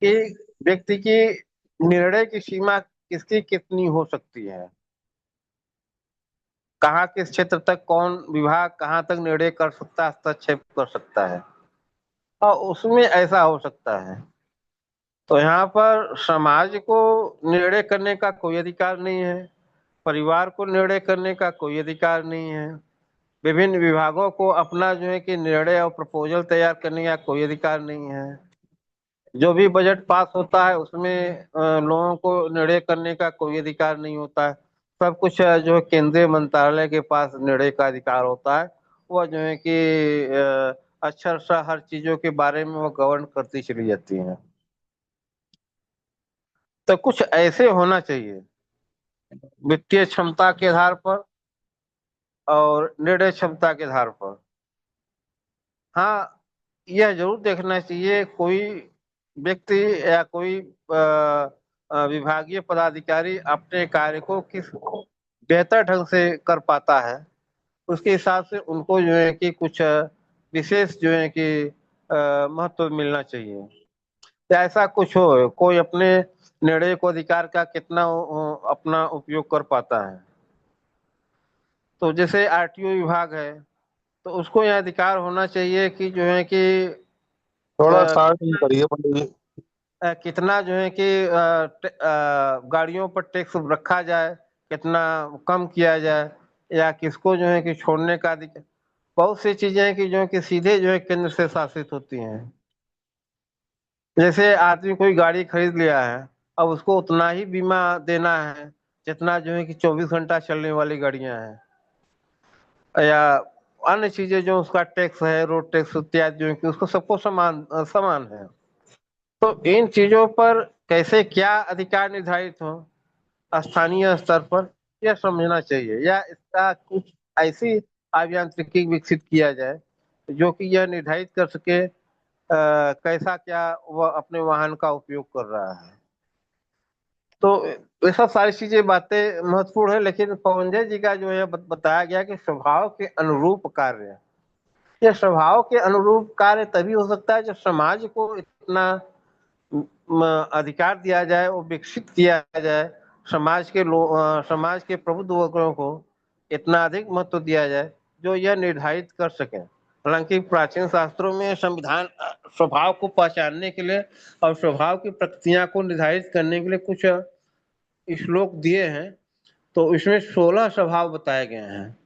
कि व्यक्ति की निर्णय की सीमा किसकी कितनी हो सकती है, कहाँ किस क्षेत्र तक कौन विभाग कहाँ तक निर्णय कर सकता है, हस्तक्षेप कर सकता है, और उसमें ऐसा हो सकता है। तो यहाँ पर समाज को निर्णय करने का कोई अधिकार नहीं है, परिवार को निर्णय करने का कोई अधिकार नहीं है, विभिन्न विभागों को अपना जो है कि निर्णय और प्रपोजल तैयार करने का कोई अधिकार नहीं है। जो भी बजट पास होता है उसमें लोगों को निर्णय करने का कोई अधिकार नहीं होता है। सब कुछ जो है केंद्रीय मंत्रालय के पास निर्णय का अधिकार होता है। वह जो है कि अक्षरशः हर चीजों के बारे में वो गवर्न करती चली जाती है। तो कुछ ऐसे होना चाहिए वित्तीय क्षमता के आधार पर और निर्णय क्षमता के आधार पर। हाँ, यह जरूर देखना चाहिए कोई व्यक्ति या कोई विभागीय पदाधिकारी अपने कार्य को किस बेहतर ढंग से कर पाता है, उसके हिसाब से उनको जो है कि कुछ विशेष जो है कि महत्व मिलना चाहिए। या ऐसा कुछ हो, कोई अपने निर्णय को अधिकार का कितना अपना उपयोग कर पाता है। तो जैसे आरटीओ विभाग है तो उसको यह अधिकार होना चाहिए कि जो है कि थोड़ा शांत करिए पंडित जी। कितना जो है कि गाड़ियों पर टैक्स रखा जाए, कितना कम किया जाए, या किसको जो है कि छोड़ने का अधिकार। बहुत सी चीजें हैं कि जो है कि सीधे जो है केंद्र से शासित होती हैं। जैसे आदमी कोई गाड़ी खरीद लिया है, अब उसको उतना ही बीमा देना है जितना जो है कि 24 घंटा चलने वाली गाड़ियां हैं, या अन्य चीजें जो उसका टैक्स है, रोड टैक्स इत्यादि, जो है कि उसको सबको समान समान है। तो इन चीजों पर कैसे क्या अधिकार निर्धारित हो स्थानीय स्तर पर, यह समझना चाहिए, या इसका कुछ ऐसी अभियांत्रिकी विकसित किया जाए जो कि यह निर्धारित कर सके कैसा क्या वह अपने वाहन का उपयोग कर रहा है। तो ये सब सारी चीजें बातें महत्वपूर्ण है, लेकिन पवंजय जी का जो है बताया गया कि स्वभाव के अनुरूप कार्य, यह स्वभाव के अनुरूप कार्य तभी हो सकता है जब समाज को इतना अधिकार दिया जाए, वो विकसित किया जाए, समाज के प्रबुद्ध वर्गों को इतना अधिक महत्व दिया जाए जो यह निर्धारित कर सके। हालांकि प्राचीन शास्त्रों में संविधान स्वभाव को पहचानने के लिए और स्वभाव की प्रकृतियां को निर्धारित करने के लिए कुछ श्लोक दिए हैं। तो इसमें 16 स्वभाव बताए गए हैं।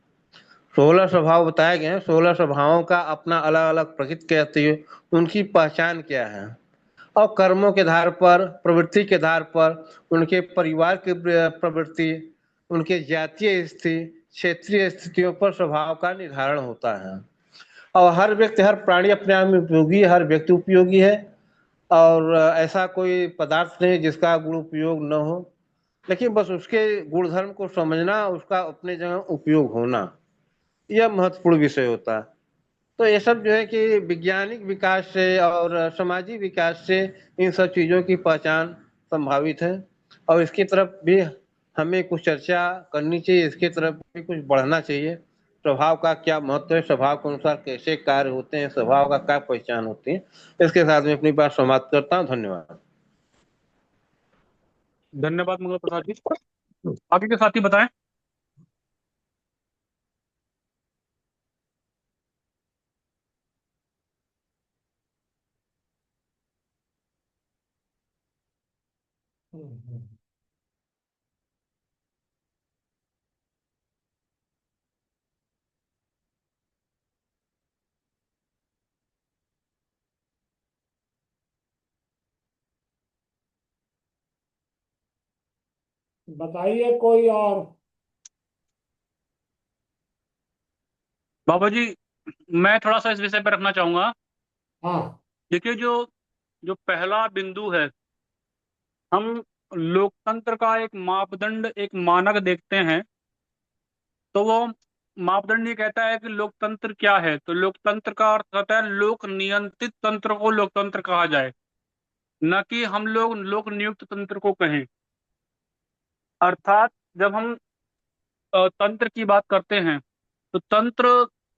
16 स्वभाव बताए गए हैं। 16 स्वभावों का अपना अलग अलग प्रकृति कहती है, उनकी पहचान क्या है, और कर्मों के आधार पर, प्रवृत्ति के आधार पर, उनके परिवार की प्रवृत्ति, उनके जातीय स्थिति, क्षेत्रीय स्थितियों पर स्वभाव का निर्धारण होता है। और हर व्यक्ति, हर प्राणी अपने आप में उपयोगी है, हर व्यक्ति उपयोगी है, और ऐसा कोई पदार्थ नहीं जिसका गुण उपयोग न हो, लेकिन बस उसके गुणधर्म को समझना, उसका अपने जगह उपयोग होना, यह महत्वपूर्ण विषय होता है। तो ये सब जो है कि वैज्ञानिक विकास से और सामाजिक विकास से इन सब चीज़ों की पहचान संभावित है, और इसकी तरफ भी हमें कुछ चर्चा करनी चाहिए, इसकी तरफ भी कुछ बढ़ना चाहिए। स्वभाव का क्या महत्व है, स्वभाव के अनुसार कैसे कार्य होते हैं, स्वभाव का क्या पहचान होती है। इसके साथ में अपनी बात समाप्त करता हूँ। धन्यवाद। धन्यवाद मंगल प्रसाद जी। आगे के साथी बताएं। बताइए कोई और। बाबा जी, मैं थोड़ा सा इस विषय पर रखना चाहूंगा। हाँ। देखिए, जो जो पहला बिंदु है, हम लोकतंत्र का एक मापदंड, एक मानक देखते हैं, तो वो मापदंड ये कहता है कि लोकतंत्र क्या है। तो लोकतंत्र का अर्थ होता है लोक नियंत्रित तंत्र को लोकतंत्र कहा जाए, न कि हम लोग लोक नियुक्त तंत्र को कहें। अर्थात जब हम तंत्र की बात करते हैं, तो तंत्र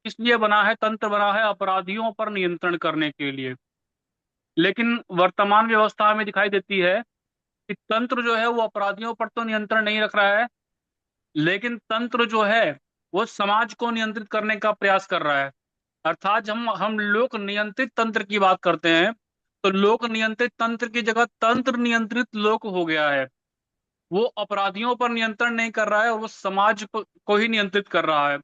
इसलिए बना है, तंत्र बना है अपराधियों पर नियंत्रण करने के लिए। लेकिन वर्तमान व्यवस्था में दिखाई देती है कि तंत्र जो है वो अपराधियों पर तो नियंत्रण नहीं रख रहा है, लेकिन तंत्र जो है वो समाज को नियंत्रित करने का प्रयास कर रहा है। अर्थात जब हम लोक नियंत्रित तंत्र की बात करते हैं, तो लोक नियंत्रित तंत्र की जगह तंत्र नियंत्रित लोक हो गया है। वो अपराधियों पर नियंत्रण नहीं कर रहा है, और वो समाज को ही नियंत्रित कर रहा है।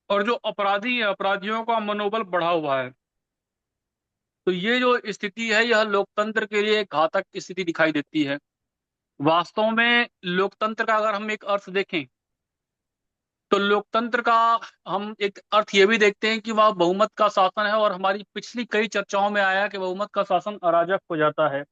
और जो अपराधी है, अपराधियों का मनोबल बढ़ा हुआ है। तो ये जो स्थिति है, यह लोकतंत्र के लिए एक घातक स्थिति दिखाई देती है। वास्तव में लोकतंत्र का अगर हम एक अर्थ देखें, तो लोकतंत्र का हम एक अर्थ ये भी देखते हैं कि वह बहुमत का शासन है। और हमारी पिछली कई चर्चाओं में आया कि बहुमत का शासन अराजक हो जाता है।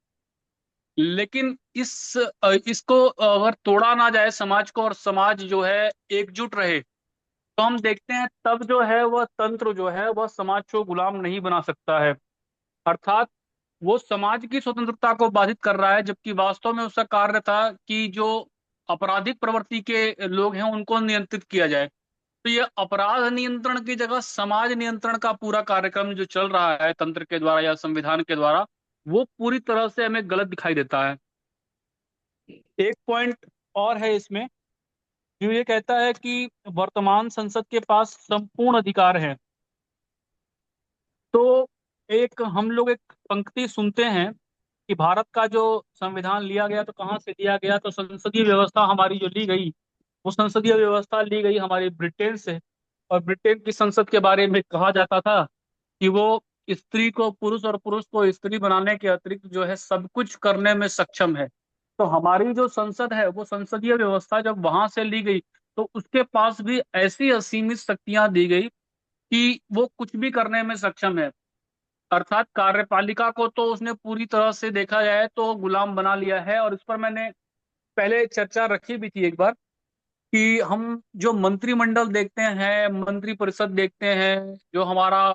लेकिन इसको अगर तोड़ा ना जाए समाज को, और समाज जो है एकजुट रहे, तो हम देखते हैं तब जो है वह तंत्र जो है वह समाज को गुलाम नहीं बना सकता है। अर्थात वो समाज की स्वतंत्रता को बाधित कर रहा है, जबकि वास्तव में उसका कार्य था कि जो आपराधिक प्रवृत्ति के लोग हैं उनको नियंत्रित किया जाए। तो ये अपराध नियंत्रण की जगह समाज नियंत्रण का पूरा कार्यक्रम जो चल रहा है तंत्र के द्वारा या संविधान के द्वारा, वो पूरी तरह से हमें गलत दिखाई देता है। एक पॉइंट और है इसमें, जो ये कहता है कि वर्तमान संसद के पास संपूर्ण अधिकार है। तो एक हम लोग एक पंक्ति सुनते हैं कि भारत का जो संविधान लिया गया तो कहाँ से लिया गया, तो संसदीय व्यवस्था हमारी जो ली गई, वो संसदीय व्यवस्था ली गई हमारी ब्रिटेन से। और ब्रिटेन की संसद के बारे में कहा जाता था कि वो स्त्री को पुरुष और पुरुष को स्त्री बनाने के अतिरिक्त जो है सब कुछ करने में सक्षम है। तो हमारी जो संसद है वो संसदीय व्यवस्था जब वहां से ली गई तो उसके पास भी ऐसी असीमित शक्तियां दी गई कि वो कुछ भी करने में सक्षम है। अर्थात कार्यपालिका को तो उसने पूरी तरह से देखा जाए तो गुलाम बना लिया है। और इस पर मैंने पहले चर्चा रखी भी थी एक बार कि हम जो मंत्रिमंडल देखते हैं, मंत्रि परिषद देखते हैं, जो हमारा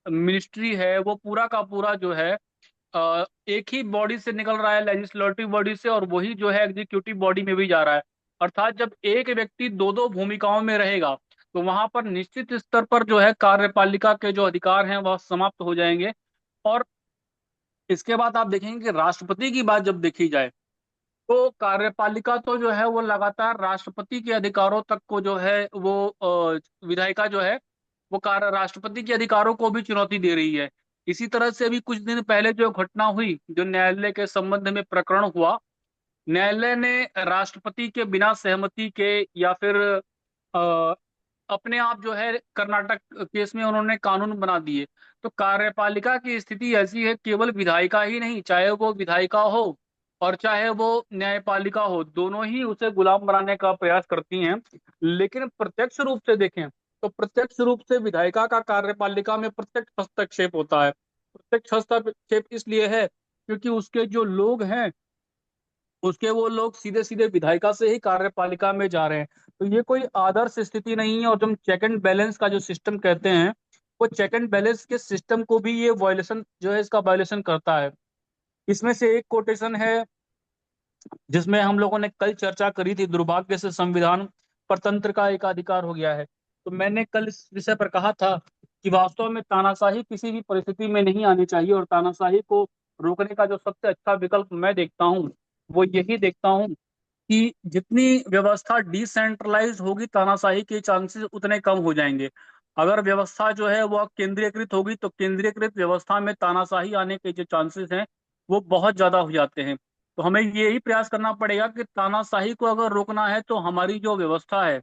मिनिस्ट्री है, वो पूरा का पूरा जो है एक ही बॉडी से निकल रहा है, लेजिस्लेटिव बॉडी से, और वही जो है एग्जीक्यूटिव बॉडी में भी जा रहा है। अर्थात जब एक व्यक्ति दो दो भूमिकाओं में रहेगा तो वहां पर निश्चित स्तर पर जो है कार्यपालिका के जो अधिकार हैं वह समाप्त हो जाएंगे। और इसके बाद आप देखेंगे कि राष्ट्रपति की बात जब देखी जाए तो कार्यपालिका तो जो है वो लगातार राष्ट्रपति के अधिकारों तक को जो है वो विधायिका जो है वो कार्य राष्ट्रपति के अधिकारों को भी चुनौती दे रही है। इसी तरह से अभी कुछ दिन पहले जो घटना हुई, जो न्यायालय के संबंध में प्रकरण हुआ, न्यायालय ने राष्ट्रपति के बिना सहमति के या फिर अ, अपने आप जो है कर्नाटक केस में उन्होंने कानून बना दिए। तो कार्यपालिका की स्थिति ऐसी है, केवल विधायिका ही नहीं, चाहे वो विधायिका हो और चाहे वो न्यायपालिका हो, दोनों ही उसे गुलाम बनाने का प्रयास करती हैं। लेकिन प्रत्यक्ष रूप से देखें तो प्रत्यक्ष रूप से विधायिका का कार्यपालिका में प्रत्यक्ष हस्तक्षेप होता है। प्रत्यक्ष हस्तक्षेप इसलिए है क्योंकि उसके जो लोग हैं, उसके वो लोग सीधे सीधे विधायिका से ही कार्यपालिका में जा रहे हैं। तो ये कोई आदर्श स्थिति नहीं है। और जो चेक एंड बैलेंस का जो सिस्टम कहते हैं, वो चेक एंड बैलेंस के सिस्टम को भी ये वायलेशन जो है इसका वायलेशन करता है। इसमें से एक कोटेशन है जिसमें हम लोगों ने कल चर्चा करी थी, दुर्भाग्य से संविधान परतंत्र का एक अधिकार हो गया है। तो मैंने कल इस विषय पर कहा था कि वास्तव में तानाशाही किसी भी परिस्थिति में नहीं आनी चाहिए, और तानाशाही को रोकने का जो सबसे अच्छा विकल्प मैं देखता हूँ वो यही देखता हूँ कि जितनी व्यवस्था डिसेंट्रलाइज होगी तानाशाही के चांसेस उतने कम हो जाएंगे। अगर व्यवस्था जो है वो केंद्रीयकृत होगी तो केंद्रीयकृत व्यवस्था में तानाशाही आने के जो चांसेस हैं वो बहुत ज्यादा हो जाते हैं। तो हमें यही प्रयास करना पड़ेगा कि तानाशाही को अगर रोकना है तो हमारी जो व्यवस्था है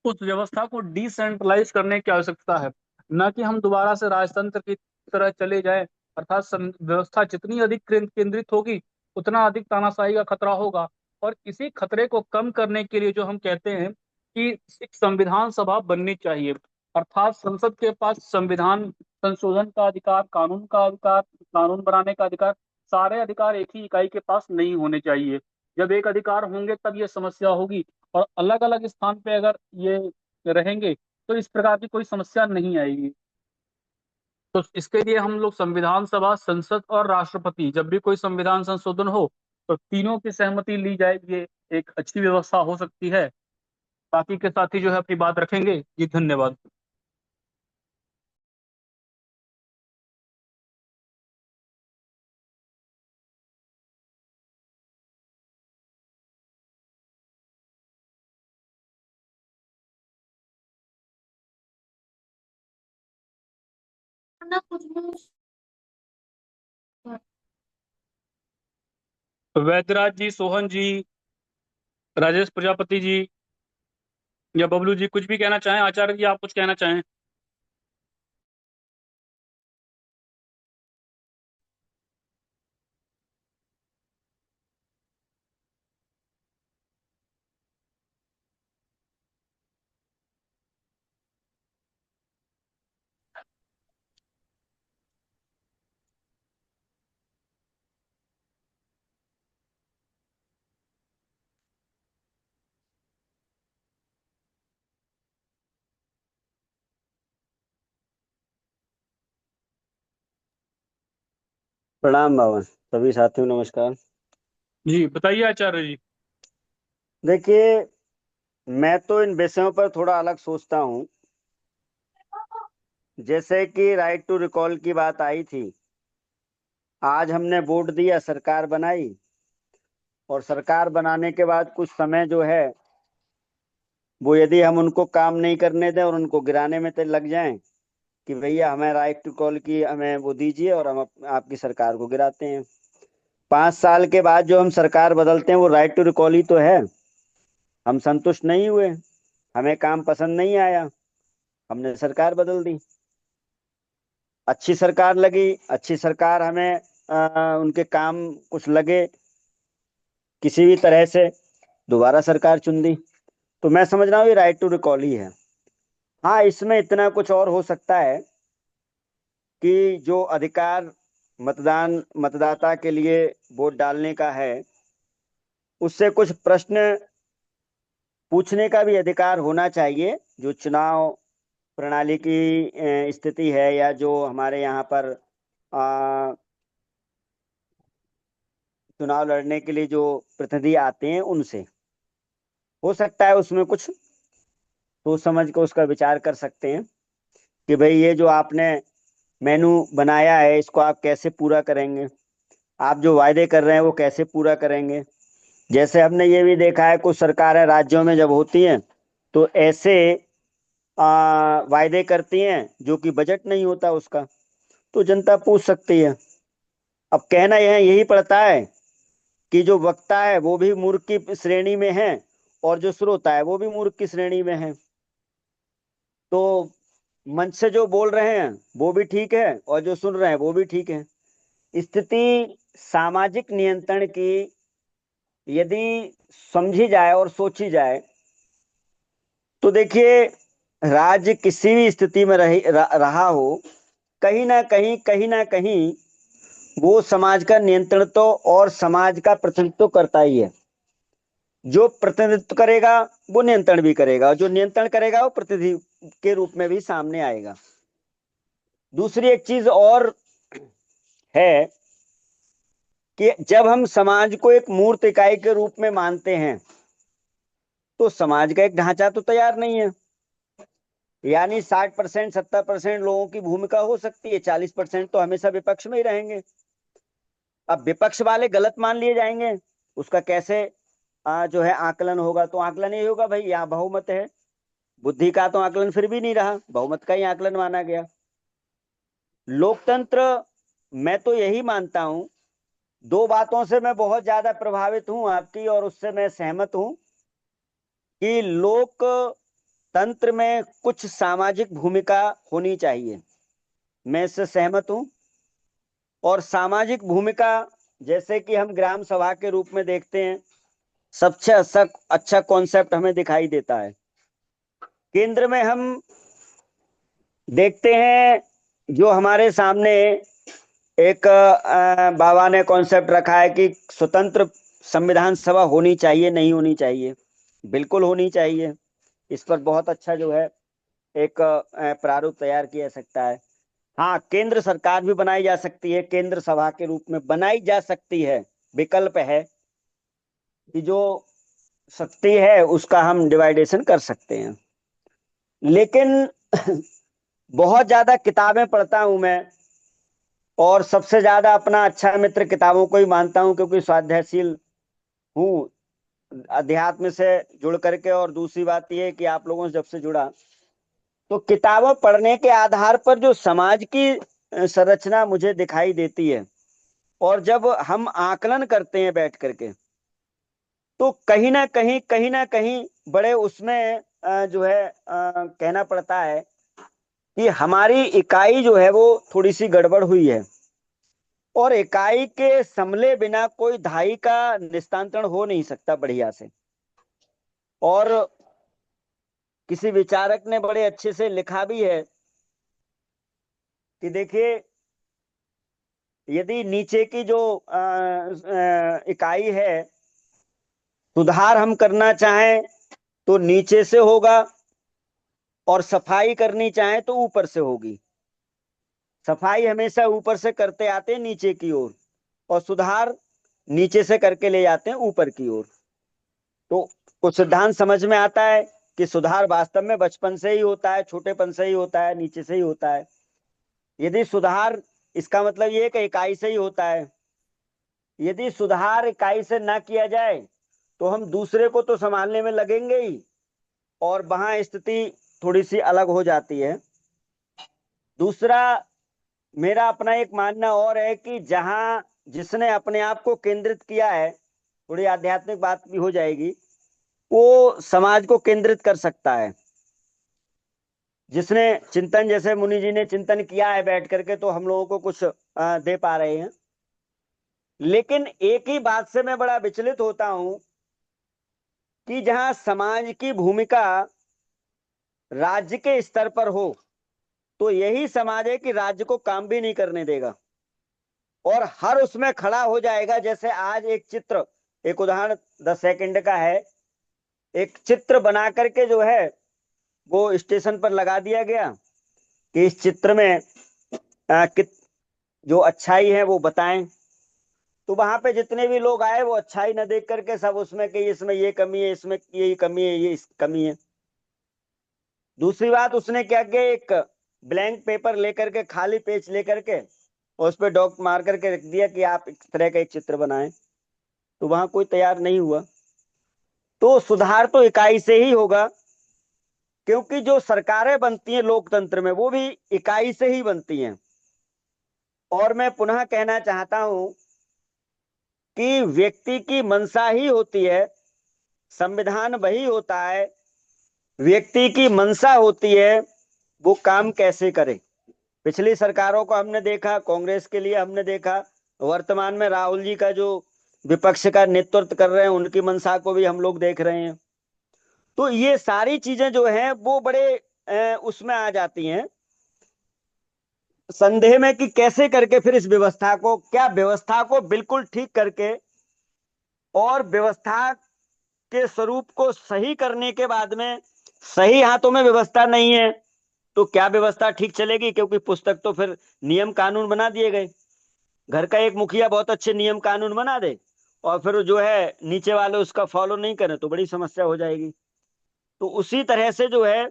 उस व्यवस्था को डिसेंट्रलाइज करने की आवश्यकता है, न कि हम दोबारा से राजतंत्र की तरह चले जाएं। अर्थात व्यवस्था जितनी अधिक केंद्रित होगी उतना अधिक तानाशाही का खतरा होगा। और इसी खतरे को कम करने के लिए जो हम कहते हैं कि एक संविधान सभा बननी चाहिए, अर्थात संसद के पास संविधान संशोधन का अधिकार, कानून का अधिकार, कानून बनाने का अधिकार, सारे अधिकार एक ही इकाई के पास नहीं होने चाहिए। जब एक अधिकार होंगे तब ये समस्या होगी, और अलग अलग स्थान पे अगर ये रहेंगे तो इस प्रकार की कोई समस्या नहीं आएगी। तो इसके लिए हम लोग संविधान सभा, संसद और राष्ट्रपति, जब भी कोई संविधान संशोधन हो तो तीनों की सहमति ली जाए, ये एक अच्छी व्यवस्था हो सकती है। बाकी के साथी जो है अपनी बात रखेंगे जी। धन्यवाद। ना कुछ भी वैद्यराज जी, सोहन जी, राजेश प्रजापति जी या बबलू जी कुछ भी कहना चाहें, आचार्य जी आप कुछ कहना चाहें। प्रणाम बाबा, सभी साथियों नमस्कार। जी बताइए आचार्य जी। देखिए, मैं तो इन विषयों पर थोड़ा अलग सोचता हूँ। जैसे कि राइट टू रिकॉल की बात आई थी, आज हमने वोट दिया, सरकार बनाई, और सरकार बनाने के बाद कुछ समय जो है वो यदि हम उनको काम नहीं करने दें और उनको गिराने में लग जाएं कि भैया हमें राइट टू कॉल की हमें वो दीजिए और हम आपकी सरकार को गिराते हैं। 5 साल के बाद जो हम सरकार बदलते हैं वो राइट टू रिकॉल ही तो है। हम संतुष्ट नहीं हुए, हमें काम पसंद नहीं आया, हमने सरकार बदल दी। अच्छी सरकार लगी, अच्छी सरकार हमें उनके काम कुछ लगे किसी भी तरह से, दोबारा सरकार चुन दी। तो मैं समझ रहा हूँ ये राइट टू रिकॉल ही है। हाँ, इसमें इतना कुछ और हो सकता है कि जो अधिकार मतदाता के लिए वोट डालने का है, उससे कुछ प्रश्न पूछने का भी अधिकार होना चाहिए। जो चुनाव प्रणाली की स्थिति है, या जो हमारे यहाँ पर चुनाव लड़ने के लिए जो प्रतिनिधि आते हैं, उनसे हो सकता है उसमें कुछ सोच समझ के उसका विचार कर सकते हैं कि भाई ये जो आपने मेनू बनाया है इसको आप कैसे पूरा करेंगे, आप जो वायदे कर रहे हैं वो कैसे पूरा करेंगे। जैसे हमने ये भी देखा है कुछ सरकारें राज्यों में जब होती हैं तो ऐसे वायदे करती हैं जो कि बजट नहीं होता उसका, तो जनता पूछ सकती है। अब कहना यह यही पड़ता है कि जो वक्ता है वो भी मूर्ख की श्रेणी में है और जो श्रोता है वो भी मूर्ख की श्रेणी में है। तो मंच से जो बोल रहे हैं वो भी ठीक है और जो सुन रहे हैं वो भी ठीक है। स्थिति सामाजिक नियंत्रण की यदि समझी जाए और सोची जाए तो देखिए, राज्य किसी भी स्थिति में रहा हो, कहीं ना कहीं वो समाज का नियंत्रण तो और समाज का प्रतिनिधित्व करता ही है। जो प्रतिनिधित्व करेगा वो नियंत्रण भी करेगा, और जो नियंत्रण करेगा वो प्रतिनिधि के रूप में भी सामने आएगा। दूसरी एक चीज और है कि जब हम समाज को एक मूर्त इकाई के रूप में मानते हैं तो समाज का एक ढांचा तो तैयार नहीं है। यानी 60% 70% लोगों की भूमिका हो सकती है, 40% तो हमेशा विपक्ष में ही रहेंगे। अब विपक्ष वाले गलत मान लिए जाएंगे, उसका कैसे जो है आकलन होगा? तो आकलन ये होगा भाई यहाँ बहुमत है, बुद्धि का तो आकलन फिर भी नहीं रहा, बहुमत का ही आकलन माना गया। लोकतंत्र, मैं तो यही मानता हूं, दो बातों से मैं बहुत ज्यादा प्रभावित हूं आपकी, और उससे मैं सहमत हूं कि लोकतंत्र में कुछ सामाजिक भूमिका होनी चाहिए। मैं इससे सहमत हूं। और सामाजिक भूमिका जैसे कि हम ग्राम सभा के रूप में देखते हैं, सबसे अच्छा कॉन्सेप्ट हमें दिखाई देता है। केंद्र में हम देखते हैं जो हमारे सामने एक बाबा ने कॉन्सेप्ट रखा है कि स्वतंत्र संविधान सभा होनी चाहिए, नहीं होनी चाहिए? बिल्कुल होनी चाहिए। इस पर बहुत अच्छा जो है एक प्रारूप तैयार किया सकता है। हाँ, केंद्र सरकार भी बनाई जा सकती है, केंद्र सभा के रूप में बनाई जा सकती है। विकल्प है कि जो शक्ति है उसका हम डिवाइडेशन कर सकते हैं। लेकिन बहुत ज्यादा किताबें पढ़ता हूं मैं, और सबसे ज्यादा अपना अच्छा मित्र किताबों को ही मानता हूं, क्योंकि स्वाध्यायशील हूँ अध्यात्म से जुड़ करके। और दूसरी बात यह है कि आप लोगों से जब से जुड़ा, तो किताबें पढ़ने के आधार पर जो समाज की संरचना मुझे दिखाई देती है, और जब हम आकलन करते हैं बैठ करके, तो कहीं ना कहीं बड़े उसमें जो है कहना पड़ता है कि हमारी इकाई जो है वो थोड़ी सी गड़बड़ हुई है। और इकाई के समले बिना कोई धाई का निस्तांतरण हो नहीं सकता बढ़िया से। और किसी विचारक ने बड़े अच्छे से लिखा भी है कि देखिए, यदि नीचे की जो इकाई है, सुधार हम करना चाहें तो नीचे से होगा, और सफाई करनी चाहें तो ऊपर से होगी। सफाई हमेशा ऊपर से करते आते हैं नीचे की ओर, और सुधार नीचे से करके ले जाते हैं ऊपर की ओर। तो कुछ सिद्धांत समझ में आता है कि सुधार वास्तव में बचपन से ही होता है, छोटेपन से ही होता है, नीचे से ही होता है। यदि सुधार, इसका मतलब ये है कि इकाई से ही होता है। यदि सुधार इकाई से ना किया जाए तो हम दूसरे को तो संभालने में लगेंगे ही, और वहां स्थिति थोड़ी सी अलग हो जाती है। दूसरा, मेरा अपना एक मानना और है कि जहां जिसने अपने आप को केंद्रित किया है, थोड़ी आध्यात्मिक बात भी हो जाएगी, वो समाज को केंद्रित कर सकता है। जिसने चिंतन, जैसे मुनि जी ने चिंतन किया है बैठ करके, तो हम लोगों को कुछ दे पा रहे हैं। लेकिन एक ही बात से मैं बड़ा विचलित होता हूं कि जहां समाज की भूमिका राज्य के स्तर पर हो, तो यही समाज है कि राज्य को काम भी नहीं करने देगा और हर उसमें खड़ा हो जाएगा। जैसे आज एक चित्र, एक उदाहरण 10 सेकंड का है, एक चित्र बना करके जो है वो स्टेशन पर लगा दिया गया कि इस चित्र में जो अच्छाई है वो बताएं। तो वहां पे जितने भी लोग आए वो अच्छाई न देख करके सब उसमें कि इसमें ये कमी है, इसमें ये कमी है, ये कमी है। दूसरी बात, उसने क्या किया, एक ब्लैंक पेपर लेकर के, खाली पेज लेकर के, और उस पर डॉट मार करके रख दिया कि आप इस तरह का एक चित्र बनाएं। तो वहां कोई तैयार नहीं हुआ। तो सुधार तो इकाई से ही होगा, क्योंकि जो सरकारें बनती हैं लोकतंत्र में वो भी इकाई से ही बनती हैं। और मैं पुनः कहना चाहता हूं कि व्यक्ति की मंशा ही होती है, संविधान वही होता है, व्यक्ति की मंशा होती है वो काम कैसे करे। पिछली सरकारों को हमने देखा, कांग्रेस के लिए हमने देखा, वर्तमान में राहुल जी का जो विपक्ष का नेतृत्व कर रहे हैं उनकी मंशा को भी हम लोग देख रहे हैं। तो ये सारी चीजें जो हैं वो बड़े उसमें आ जाती हैं संदेह में कि कैसे करके फिर इस व्यवस्था को, क्या व्यवस्था को बिल्कुल ठीक करके और व्यवस्था के स्वरूप को सही करने के बाद में सही हाथों में व्यवस्था नहीं है तो क्या व्यवस्था ठीक चलेगी। क्योंकि पुस्तक तो फिर नियम कानून बना दिए गए। घर का एक मुखिया बहुत अच्छे नियम कानून बना दे और फिर जो है नीचे वाले उसका फॉलो नहीं करें तो बड़ी समस्या हो जाएगी। तो उसी तरह से जो है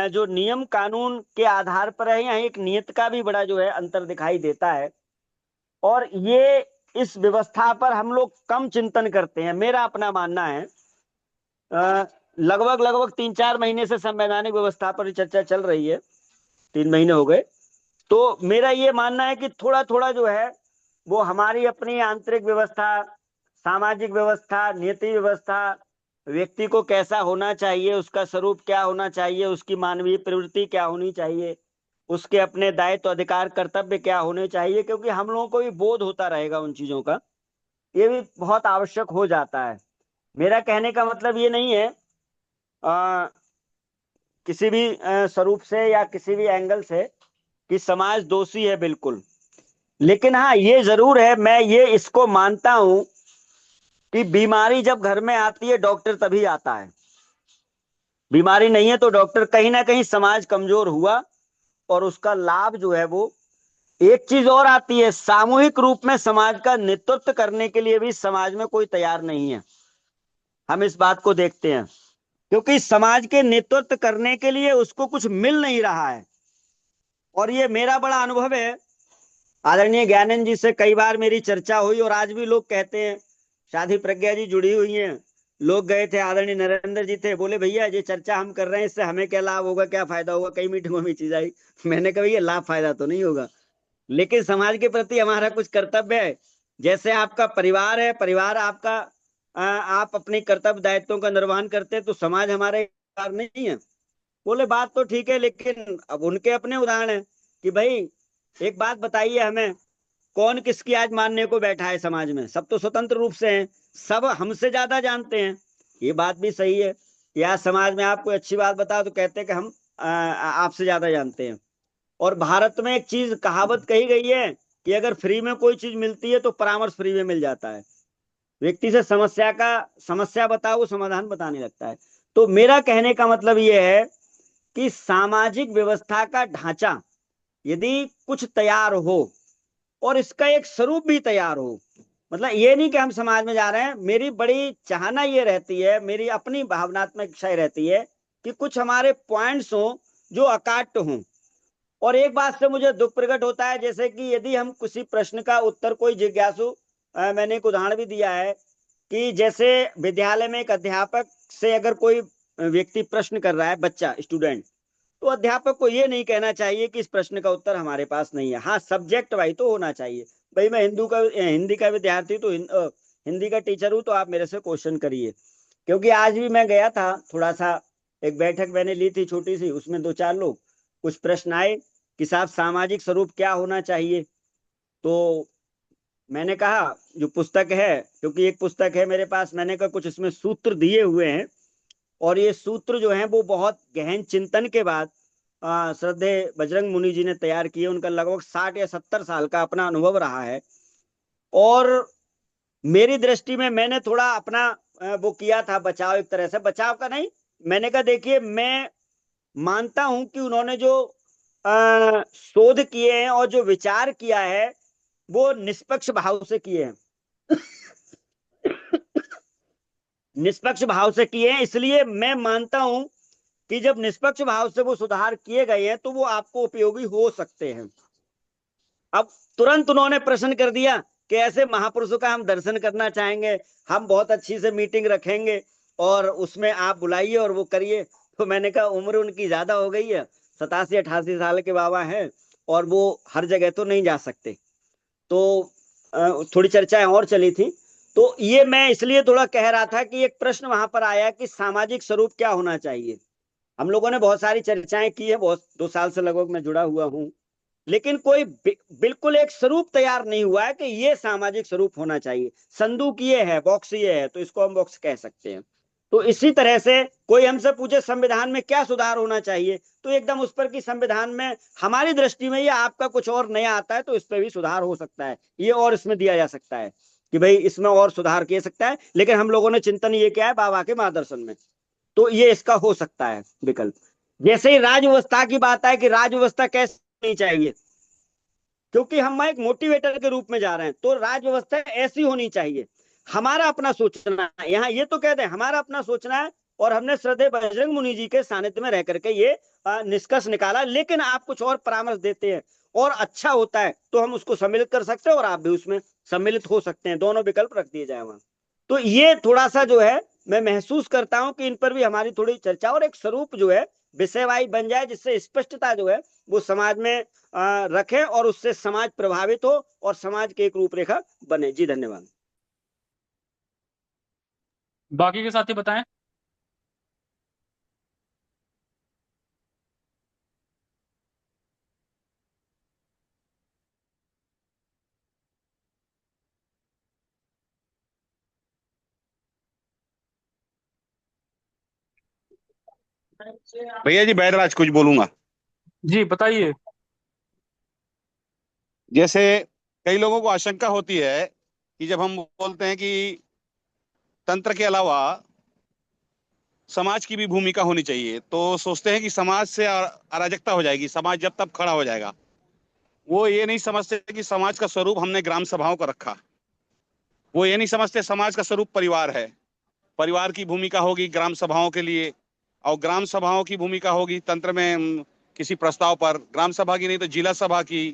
जो नियम कानून के आधार पर है, यहाँ एक नियत का भी बड़ा जो है अंतर दिखाई देता है। और ये इस व्यवस्था पर हम लोग कम चिंतन करते हैं, मेरा अपना मानना है। लगभग लगभग 3-4 महीने से संवैधानिक व्यवस्था पर चर्चा चल रही है, 3 महीने हो गए। तो मेरा ये मानना है कि थोड़ा थोड़ा जो है वो हमारी अपनी आंतरिक व्यवस्था, सामाजिक व्यवस्था, नीति व्यवस्था, व्यक्ति को कैसा होना चाहिए, उसका स्वरूप क्या होना चाहिए, उसकी मानवीय प्रवृत्ति क्या होनी चाहिए, उसके अपने दायित्व, अधिकार, कर्तव्य क्या होने चाहिए, क्योंकि हम लोगों को भी बोध होता रहेगा उन चीजों का, ये भी बहुत आवश्यक हो जाता है। मेरा कहने का मतलब ये नहीं है किसी भी स्वरूप से या किसी भी एंगल से कि समाज दोषी है, बिल्कुल। लेकिन हाँ ये जरूर है, मैं ये इसको मानता हूं कि बीमारी जब घर में आती है डॉक्टर तभी आता है, बीमारी नहीं है तो डॉक्टर, कहीं ना कहीं समाज कमजोर हुआ और उसका लाभ जो है वो। एक चीज और आती है, सामूहिक रूप में समाज का नेतृत्व करने के लिए भी समाज में कोई तैयार नहीं है। हम इस बात को देखते हैं क्योंकि समाज के नेतृत्व करने के लिए उसको कुछ मिल नहीं रहा है। और ये मेरा बड़ा अनुभव है, आदरणीय ज्ञानंद जी से कई बार मेरी चर्चा हुई और आज भी लोग कहते हैं, शादी प्रज्ञा जी जुड़ी हुई हैं, लोग गए थे, आदरणीय नरेंद्र जी थे, बोले भैया ये चर्चा हम कर रहे हैं इससे हमें क्या लाभ होगा, क्या फायदा होगा। कई मीटिंगों में चीज आई, मैंने कहा ये लाभ फायदा तो नहीं होगा, लेकिन समाज के प्रति हमारा कुछ कर्तव्य है। जैसे आपका परिवार है, परिवार आपका, आप अपनी कर्तव्य दायित्वों का निर्वहन करते हैं तो समाज हमारे परिवार नहीं है। बोले बात तो ठीक है, लेकिन अब उनके अपने उदाहरण है कि भाई एक बात बताइए हमें, कौन किसकी आज मानने को बैठा है समाज में, सब तो स्वतंत्र रूप से हैं, सब हमसे ज्यादा जानते हैं। ये बात भी सही है कि आज समाज में आप कोई अच्छी बात बताओ तो कहते हैं कि हम आपसे ज्यादा जानते हैं। और भारत में एक चीज कहावत कही गई है कि अगर फ्री में कोई चीज मिलती है तो परामर्श फ्री में मिल जाता है। व्यक्ति से समस्या बताओ वो समाधान बताने लगता है। तो मेरा कहने का मतलब ये है कि सामाजिक व्यवस्था का ढांचा यदि कुछ तैयार हो और इसका एक स्वरूप भी तैयार हो, मतलब ये नहीं कि हम समाज में जा रहे हैं, मेरी बड़ी चाहना ये रहती है, मेरी अपनी भावनात्मक इच्छा रहती है कि कुछ हमारे पॉइंट्स हों जो अकाट्य हों। और एक बात से मुझे दुख प्रकट होता है, जैसे कि यदि हम किसी प्रश्न का उत्तर, कोई जिज्ञासु, मैंने एक उदाहरण भी दिया है कि जैसे विद्यालय में एक अध्यापक से अगर कोई व्यक्ति प्रश्न कर रहा है, बच्चा, स्टूडेंट, तो अध्यापक को ये नहीं कहना चाहिए कि इस प्रश्न का उत्तर हमारे पास नहीं है। हाँ, सब्जेक्ट वाइज तो होना चाहिए। भाई मैं हिंदी का विद्यार्थी तो हिंदी का टीचर हूँ, तो आप मेरे से क्वेश्चन करिए। क्योंकि आज भी मैं गया था, थोड़ा सा एक बैठक मैंने ली थी छोटी सी, उसमें 2-4 लोग, कुछ प्रश्न आए कि साहब सामाजिक स्वरूप क्या होना चाहिए। तो मैंने कहा जो पुस्तक है, क्योंकि एक पुस्तक है मेरे पास, मैंने कहा कुछ इसमें सूत्र दिए हुए हैं, और ये सूत्र जो हैं वो बहुत गहन चिंतन के बाद श्रद्धेय बजरंग मुनि जी ने तैयार किए। उनका लगभग 60 या 70 साल का अपना अनुभव रहा है, और मेरी दृष्टि में मैंने थोड़ा अपना वो किया था बचाव, एक तरह से बचाव का नहीं, मैंने कहा देखिए मैं मानता हूं कि उन्होंने जो शोध किए हैं और जो विचार किया है वो निष्पक्ष भाव से किए हैं। निष्पक्ष भाव से किए हैं, इसलिए मैं मानता हूं कि जब निष्पक्ष भाव से वो सुधार किए गए हैं तो वो आपको उपयोगी हो सकते हैं। अब तुरंत उन्होंने प्रश्न कर दिया कि ऐसे महापुरुषों का हम दर्शन करना चाहेंगे, हम बहुत अच्छी से मीटिंग रखेंगे और उसमें आप बुलाइए और वो करिए। तो मैंने कहा उम्र उनकी ज्यादा हो गई है, 87-88 साल के बाबा हैं, और वो हर जगह तो नहीं जा सकते। तो थोड़ी चर्चाएं और चली थी। तो ये मैं इसलिए थोड़ा कह रहा था कि एक प्रश्न वहां पर आया कि सामाजिक स्वरूप क्या होना चाहिए। हम लोगों ने बहुत सारी चर्चाएं की है, बहुत 2 साल से लगभग मैं जुड़ा हुआ हूं, लेकिन कोई बिल्कुल एक स्वरूप तैयार नहीं हुआ है कि ये सामाजिक स्वरूप होना चाहिए। संदूक ये है, बॉक्स ये है, तो इसको हम बॉक्स कह सकते हैं। तो इसी तरह से कोई हमसे पूछे संविधान में क्या सुधार होना चाहिए, तो एकदम उस पर कि संविधान में हमारी दृष्टि में ये आपका कुछ और नया आता है तो इस पर भी सुधार हो सकता है, ये और इसमें दिया जा सकता है कि भाई इसमें और सुधार किया सकता है। लेकिन हम लोगों ने चिंतन ये किया है बाबा के मार्गदर्शन में, तो ये इसका हो सकता है विकल्प। जैसे ही राज व्यवस्था की बात है कि राज व्यवस्था कैसे होनी चाहिए, क्योंकि हम एक मोटिवेटर के रूप में जा रहे हैं, तो राज व्यवस्था ऐसी होनी चाहिए। हमारा अपना सोचना है, यहाँ ये तो कहते हैं हमारा अपना सोचना है, और हमने श्रद्धेय बजरंग मुनि जी के सानिध्य में रह करके ये निष्कर्ष निकाला। लेकिन आप कुछ और परामर्श देते हैं और अच्छा होता है तो हम उसको सम्मिलित कर सकते हैं, और आप भी उसमें सम्मिलित हो सकते हैं, दोनों विकल्प रख दिए जाए वहां। तो ये थोड़ा सा जो है मैं महसूस करता हूं कि इन पर भी हमारी थोड़ी चर्चा और एक स्वरूप जो है विषयवाही बन जाए, जिससे स्पष्टता जो है वो समाज में रखें और उससे समाज प्रभावित हो और समाज की एक रूपरेखा बने। जी धन्यवाद। बाकी के साथी बताएं। भैया जी बैदराज कुछ बोलूंगा। जी बताइए। जैसे कई लोगों को आशंका होती है कि जब हम बोलते हैं कि तंत्र के अलावा समाज की भी भूमिका होनी चाहिए, तो सोचते हैं कि समाज से अराजकता हो जाएगी, समाज जब तब खड़ा हो जाएगा। वो ये नहीं समझते कि समाज का स्वरूप हमने ग्राम सभाओं का रखा। वो ये नहीं समझते समाज का स्वरूप परिवार है। परिवार की भूमिका होगी ग्राम सभाओं के लिए, और ग्राम सभाओं की भूमिका होगी तंत्र में किसी प्रस्ताव पर, ग्राम सभा की नहीं तो जिला सभा की।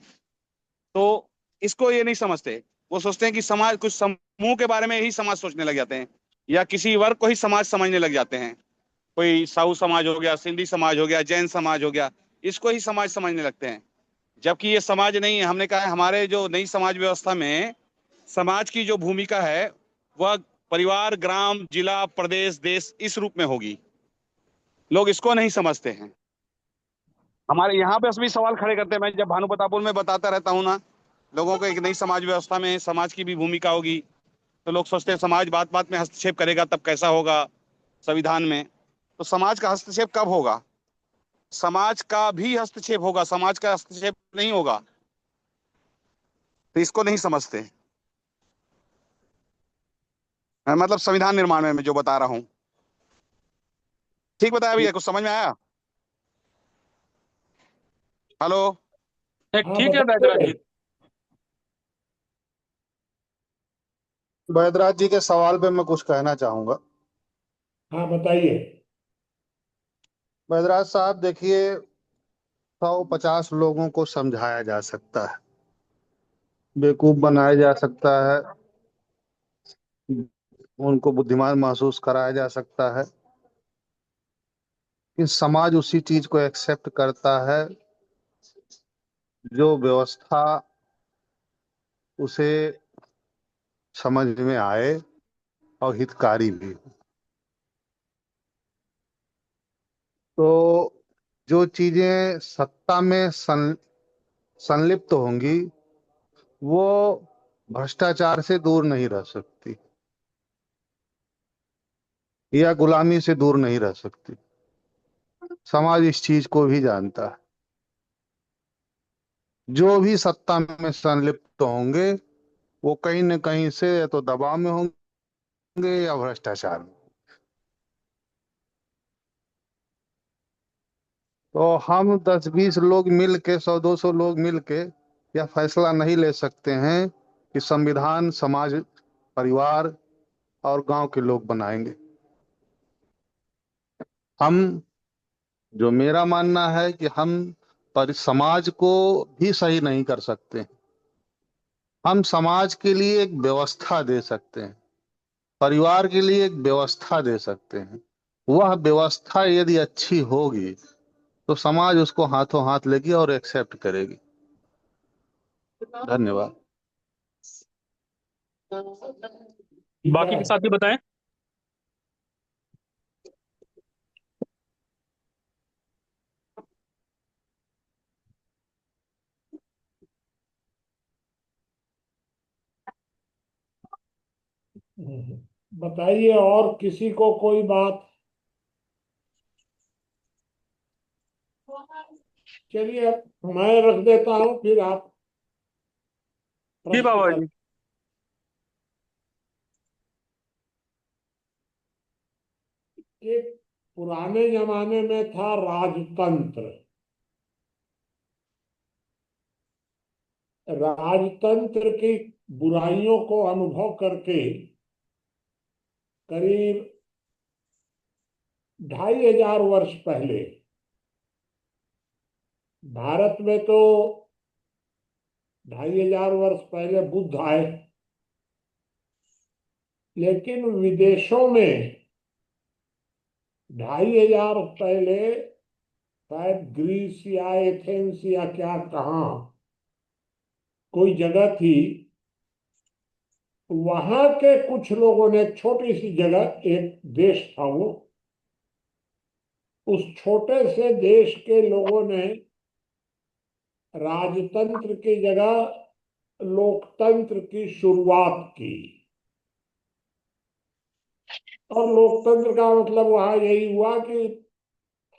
तो इसको ये नहीं समझते। वो सोचते हैं कि समाज, कुछ समूह के बारे में ही समाज सोचने लग जाते हैं, या किसी वर्ग को ही समाज समझने लग जाते हैं। कोई साहू समाज हो गया, सिंधी समाज हो गया, जैन समाज हो गया, इसको ही समाज समझने लगते हैं, जबकि ये समाज नहीं है। हमने कहा है हमारे जो नई समाज व्यवस्था में समाज की जो भूमिका है वह परिवार, ग्राम, जिला, प्रदेश, देश, इस रूप में होगी। लोग इसको नहीं समझते हैं। हमारे यहाँ पे भी सवाल खड़े करते हैं। मैं जब भानु प्रतापपुर में बताता रहता हूँ ना लोगों को, एक नई समाज व्यवस्था में समाज की भी भूमिका होगी, तो लोग सोचते हैं समाज बात बात में हस्तक्षेप करेगा तब कैसा होगा संविधान में। तो समाज का हस्तक्षेप कब होगा? समाज का भी हस्तक्षेप होगा, समाज का हस्तक्षेप नहीं होगा। तो इसको नहीं समझते। मैं मतलब संविधान निर्माण में मैं जो बता रहा हूँ, ठीक बताया भैया? कुछ समझ में आया? हेलो। हाँ ठीक है बैदराज बताइए। जी। बैदराज जी के सवाल पे मैं कुछ कहना चाहूंगा। हाँ बताइए। बैदराज साहब देखिए, 150 लोगों को समझाया जा सकता है, बेवकूफ बनाया जा सकता है, उनको बुद्धिमान महसूस कराया जा सकता है, कि समाज उसी चीज को एक्सेप्ट करता है जो व्यवस्था उसे समझ में आए और हितकारी भी हो। तो जो चीजें सत्ता में संलिप्त होंगी वो भ्रष्टाचार से दूर नहीं रह सकती या गुलामी से दूर नहीं रह सकती। समाज इस चीज को भी जानता है। जो भी सत्ता में संलिप्त होंगे वो कहीं न कहीं से या तो दबाव में होंगे या भ्रष्टाचार में। तो हम 10-20 लोग मिल के 100-200 लोग मिल के यह फैसला नहीं ले सकते हैं कि संविधान समाज परिवार और गांव के लोग बनाएंगे। हम जो मेरा मानना है कि हम पर समाज को भी सही नहीं कर सकते। हम समाज के लिए एक व्यवस्था दे सकते हैं, परिवार के लिए एक व्यवस्था दे सकते हैं। वह व्यवस्था यदि अच्छी होगी तो समाज उसको हाथों हाथ लेगी और एक्सेप्ट करेगी। धन्यवाद। ठीक बाकी है। के साथी बताएं। बताइए और किसी को कोई बात। चलिए मैं रख देता हूँ, फिर आप जी प्रश्न बाबा कर। जी। कि पुराने जमाने में था राजतंत्र। राजतंत्र की बुराइयों को अनुभव करके करीब 2500 वर्ष पहले भारत में तो 2500 वर्ष पहले बुद्ध आए, लेकिन विदेशों में 2500 पहले शायद ग्रीस या एथेंस या क्या कहाँ कोई जगह थी, वहां के कुछ लोगों ने, छोटी सी जगह, एक देश था वो, उस छोटे से देश के लोगों ने राजतंत्र की जगह लोकतंत्र की शुरुआत की। और लोकतंत्र का मतलब वहां यही हुआ कि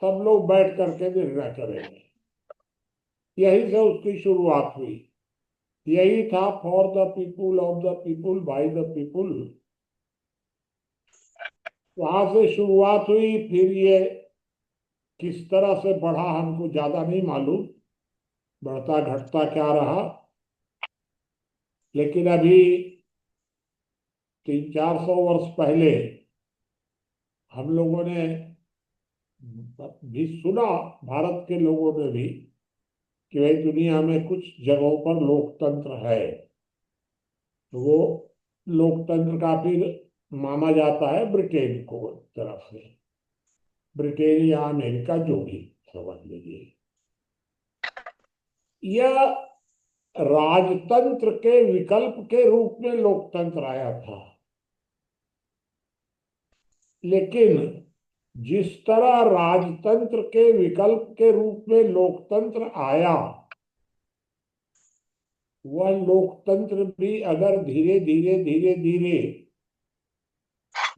सब लोग बैठ करके निर्णय करेंगे। यही से उसकी शुरुआत हुई। यही था for the people, of the people, by the people. वहां से शुरुआत हुई। फिर ये किस तरह से बढ़ा हमको ज्यादा नहीं मालूम, बढ़ता घटता क्या रहा। लेकिन अभी 300-400 वर्ष पहले हम लोगों ने भी सुना, भारत के लोगों ने भी, कि भाई दुनिया में कुछ जगहों पर लोकतंत्र है। तो वो लोकतंत्र का फिर माना जाता है ब्रिटेन को तरफ से, ब्रिटेन या अमेरिका जो भी समझ लीजिए। यह राजतंत्र के विकल्प के रूप में लोकतंत्र आया था। लेकिन जिस तरह राजतंत्र के विकल्प के रूप में लोकतंत्र आया, वह लोकतंत्र भी अगर धीरे धीरे धीरे धीरे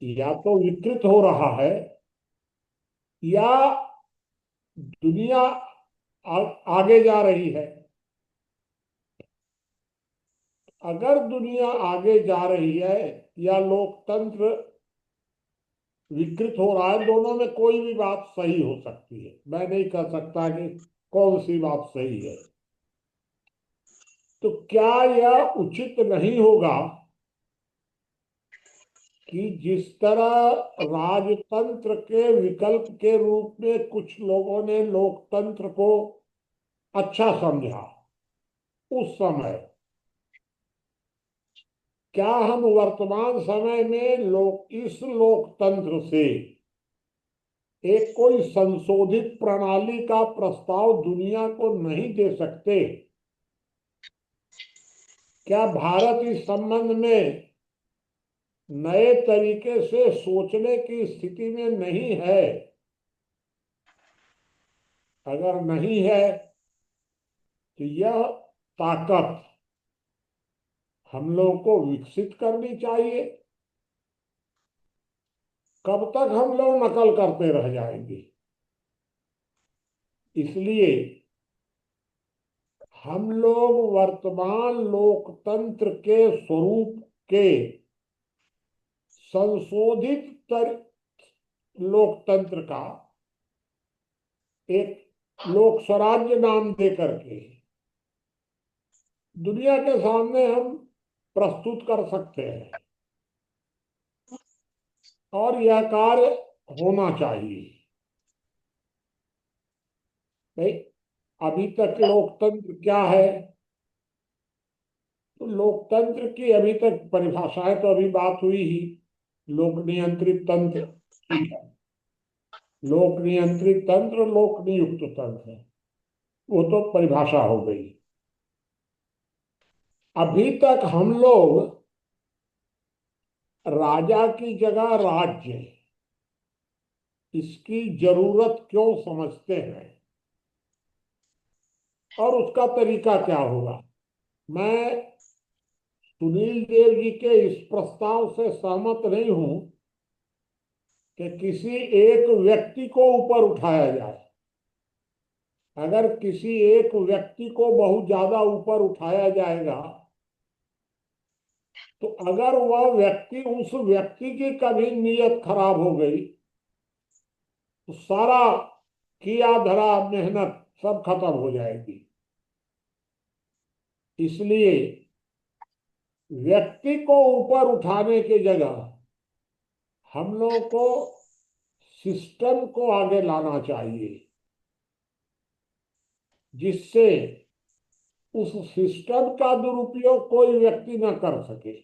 या तो विकृत हो रहा है, या दुनिया आगे जा रही है। अगर दुनिया आगे जा रही है या लोकतंत्र विकृत हो रहा है, दोनों में कोई भी बात सही हो सकती है। मैं नहीं कह सकता कि कौन सी बात सही है। तो क्या यह उचित नहीं होगा कि जिस तरह राजतंत्र के विकल्प के रूप में कुछ लोगों ने लोकतंत्र को अच्छा समझा उस समय, क्या हम वर्तमान समय में इस लोकतंत्र से एक कोई संशोधित प्रणाली का प्रस्ताव दुनिया को नहीं दे सकते? क्या भारत इस संबंध में नए तरीके से सोचने की स्थिति में नहीं है? अगर नहीं है तो यह ताकत हम लोग को विकसित करनी चाहिए। कब तक हम लोग नकल करते रह जाएंगे? इसलिए हम लोग वर्तमान लोकतंत्र के स्वरूप के संशोधित लोकतंत्र का एक लोक स्वराज्य नाम दे करके दुनिया के सामने हम प्रस्तुत कर सकते हैं, और यह कार्य होना चाहिए। भाई, अभी तक लोकतंत्र क्या है? तो लोकतंत्र की अभी तक परिभाषाएं तो अभी बात हुई ही। लोक नियंत्रित तंत्र, ठीक है, लोक नियंत्रित तंत्र, लोक नियुक्त तंत्र, वो तो परिभाषा हो गई। अभी तक हम लोग राजा की जगह राज्य, इसकी जरूरत क्यों समझते हैं और उसका तरीका क्या होगा? मैं सुनील देव जी के इस प्रस्ताव से सहमत नहीं हूं कि किसी एक व्यक्ति को ऊपर उठाया जाए। अगर किसी एक व्यक्ति को बहुत ज्यादा ऊपर उठाया जाएगा तो अगर वह व्यक्ति, उस व्यक्ति की कभी नीयत खराब हो गई तो सारा किया धरा मेहनत सब खत्म हो जाएगी। इसलिए व्यक्ति को ऊपर उठाने की जगह हम लोग को सिस्टम को आगे लाना चाहिए, जिससे उस सिस्टम का दुरुपयोग कोई व्यक्ति न कर सके।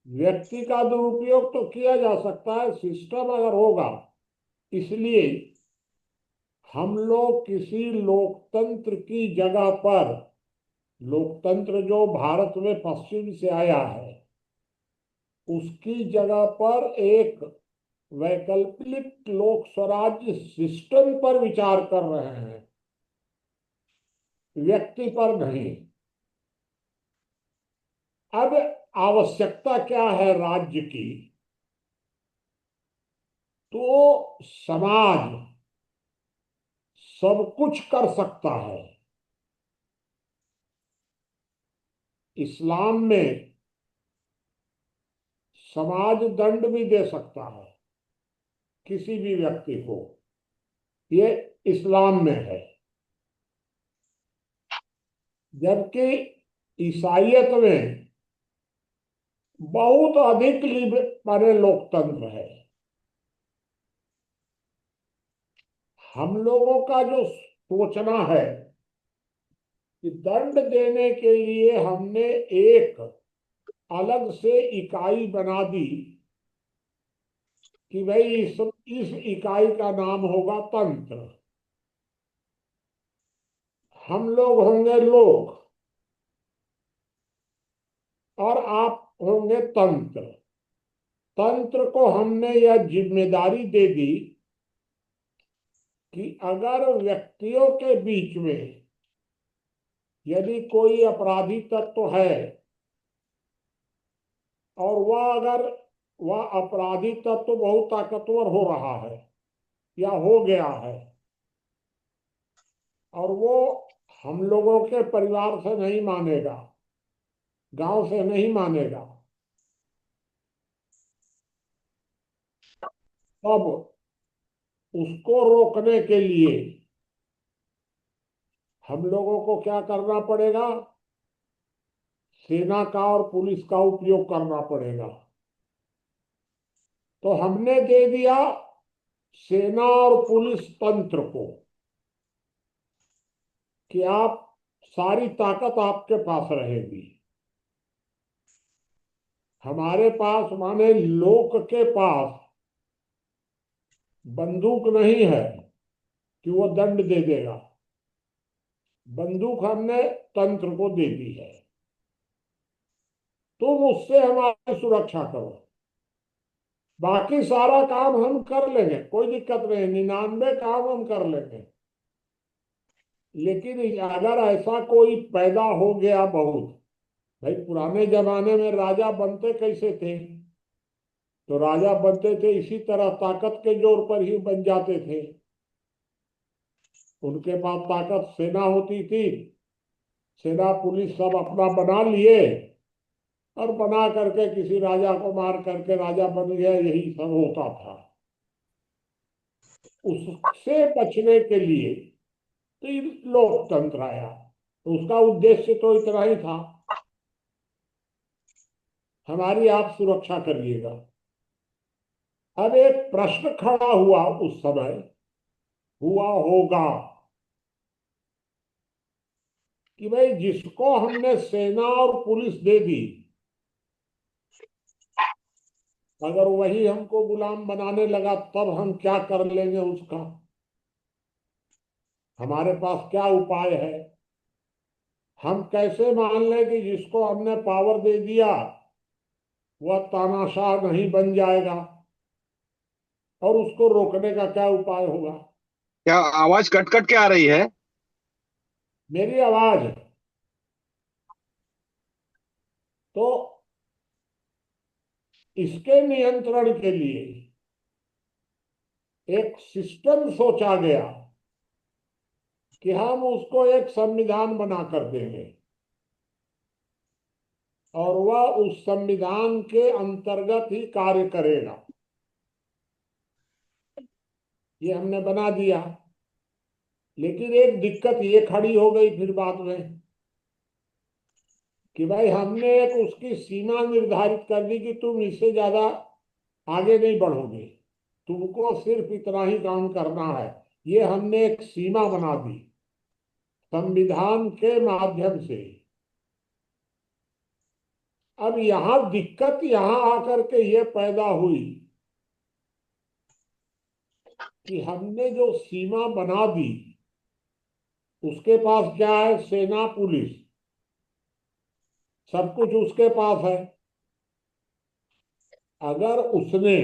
व्यक्ति का दुरुपयोग तो किया जा सकता है, सिस्टम अगर होगा। इसलिए हम लोग किसी लोकतंत्र की जगह पर, लोकतंत्र जो भारत में पश्चिम से आया है, उसकी जगह पर एक वैकल्पिक लोक स्वराज्य सिस्टम पर विचार कर रहे हैं, व्यक्ति पर नहीं। अब आवश्यकता क्या है राज्य की? तो समाज सब कुछ कर सकता है। इस्लाम में समाज दंड भी दे सकता है किसी भी व्यक्ति को, ये इस्लाम में है। जबकि ईसाइयत में बहुत अधिक बड़े लोकतंत्र है। हम लोगों का जो सोचना है कि दंड देने के लिए हमने एक अलग से इकाई बना दी कि भाई इस इकाई का नाम होगा तंत्र। हम लोग होंगे लोक और आप होंगे तंत्र। तंत्र को हमने यह जिम्मेदारी दे दी कि अगर व्यक्तियों के बीच में यदि कोई अपराधी तत्व है और वह अपराधी तत्व बहुत ताकतवर हो रहा है या हो गया है, और वो हम लोगों के परिवार से नहीं मानेगा, गांव से नहीं मानेगा, तब उसको रोकने के लिए हम लोगों को क्या करना पड़ेगा? सेना का और पुलिस का उपयोग करना पड़ेगा। तो हमने दे दिया सेना और पुलिस तंत्र को कि आप, सारी ताकत आपके पास रहेगी। हमारे पास माने लोक के पास बंदूक नहीं है कि वो दंड दे देगा। बंदूक हमने तंत्र को दे दी है, तुम उससे हमारी सुरक्षा करो, बाकी सारा काम हम कर लेंगे, कोई दिक्कत नहीं, 99 काम हम कर लेंगे। लेकिन अगर ऐसा कोई पैदा हो गया बहुत, भाई पुराने जमाने में राजा बनते कैसे थे? तो राजा बनते थे इसी तरह, ताकत के जोर पर ही बन जाते थे। उनके पास ताकत सेना होती थी, सेना पुलिस सब अपना बना लिए और बना करके किसी राजा को मार करके राजा बन गया, यही सब होता था। उससे बचने के लिए तो ये लोकतंत्र आया, तो उसका उद्देश्य तो इतना ही था, हमारी आप सुरक्षा करिएगा। अब एक प्रश्न खड़ा हुआ उस समय, हुआ होगा कि भाई जिसको हमने सेना और पुलिस दे दी, अगर वही हमको गुलाम बनाने लगा तब हम क्या कर लेंगे उसका? हमारे पास क्या उपाय है? हम कैसे मान लें कि जिसको हमने पावर दे दिया वह तानाशाह नहीं बन जाएगा? और उसको रोकने का क्या उपाय होगा? क्या आवाज कट कट के आ रही है? मेरी आवाज तो इसके नियंत्रण के लिए एक सिस्टम सोचा गया कि हम उसको एक संविधान बना कर देंगे और वह उस संविधान के अंतर्गत ही कार्य करेगा। ये हमने बना दिया, लेकिन एक दिक्कत ये खड़ी हो गई फिर बाद में कि भाई हमने एक उसकी सीमा निर्धारित कर दी कि तुम इससे ज्यादा आगे नहीं बढ़ोगे, तुमको सिर्फ इतना ही काम करना है। ये हमने एक सीमा बना दी संविधान के माध्यम से। अब यहां दिक्कत यहां आकर के ये पैदा हुई कि हमने जो सीमा बना दी, उसके पास क्या है? सेना पुलिस, सब कुछ उसके पास है। अगर उसने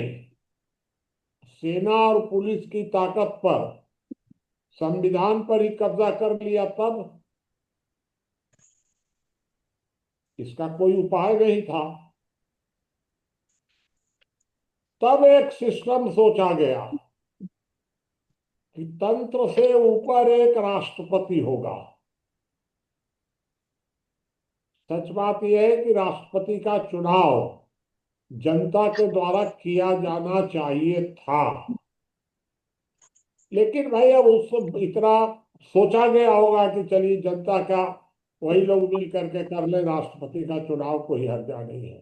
सेना और पुलिस की ताकत पर संविधान पर ही कब्जा कर लिया तब? इसका कोई उपाय नहीं था। तब एक सिस्टम सोचा गया कि तंत्र से ऊपर एक राष्ट्रपति होगा। सच बात यह है कि राष्ट्रपति का चुनाव जनता के द्वारा किया जाना चाहिए था, लेकिन भाई अब उस इतना सोचा गया होगा कि चलिए जनता का वही लोग मिल करके कर ले, राष्ट्रपति का चुनाव कोई हर्जा नहीं है।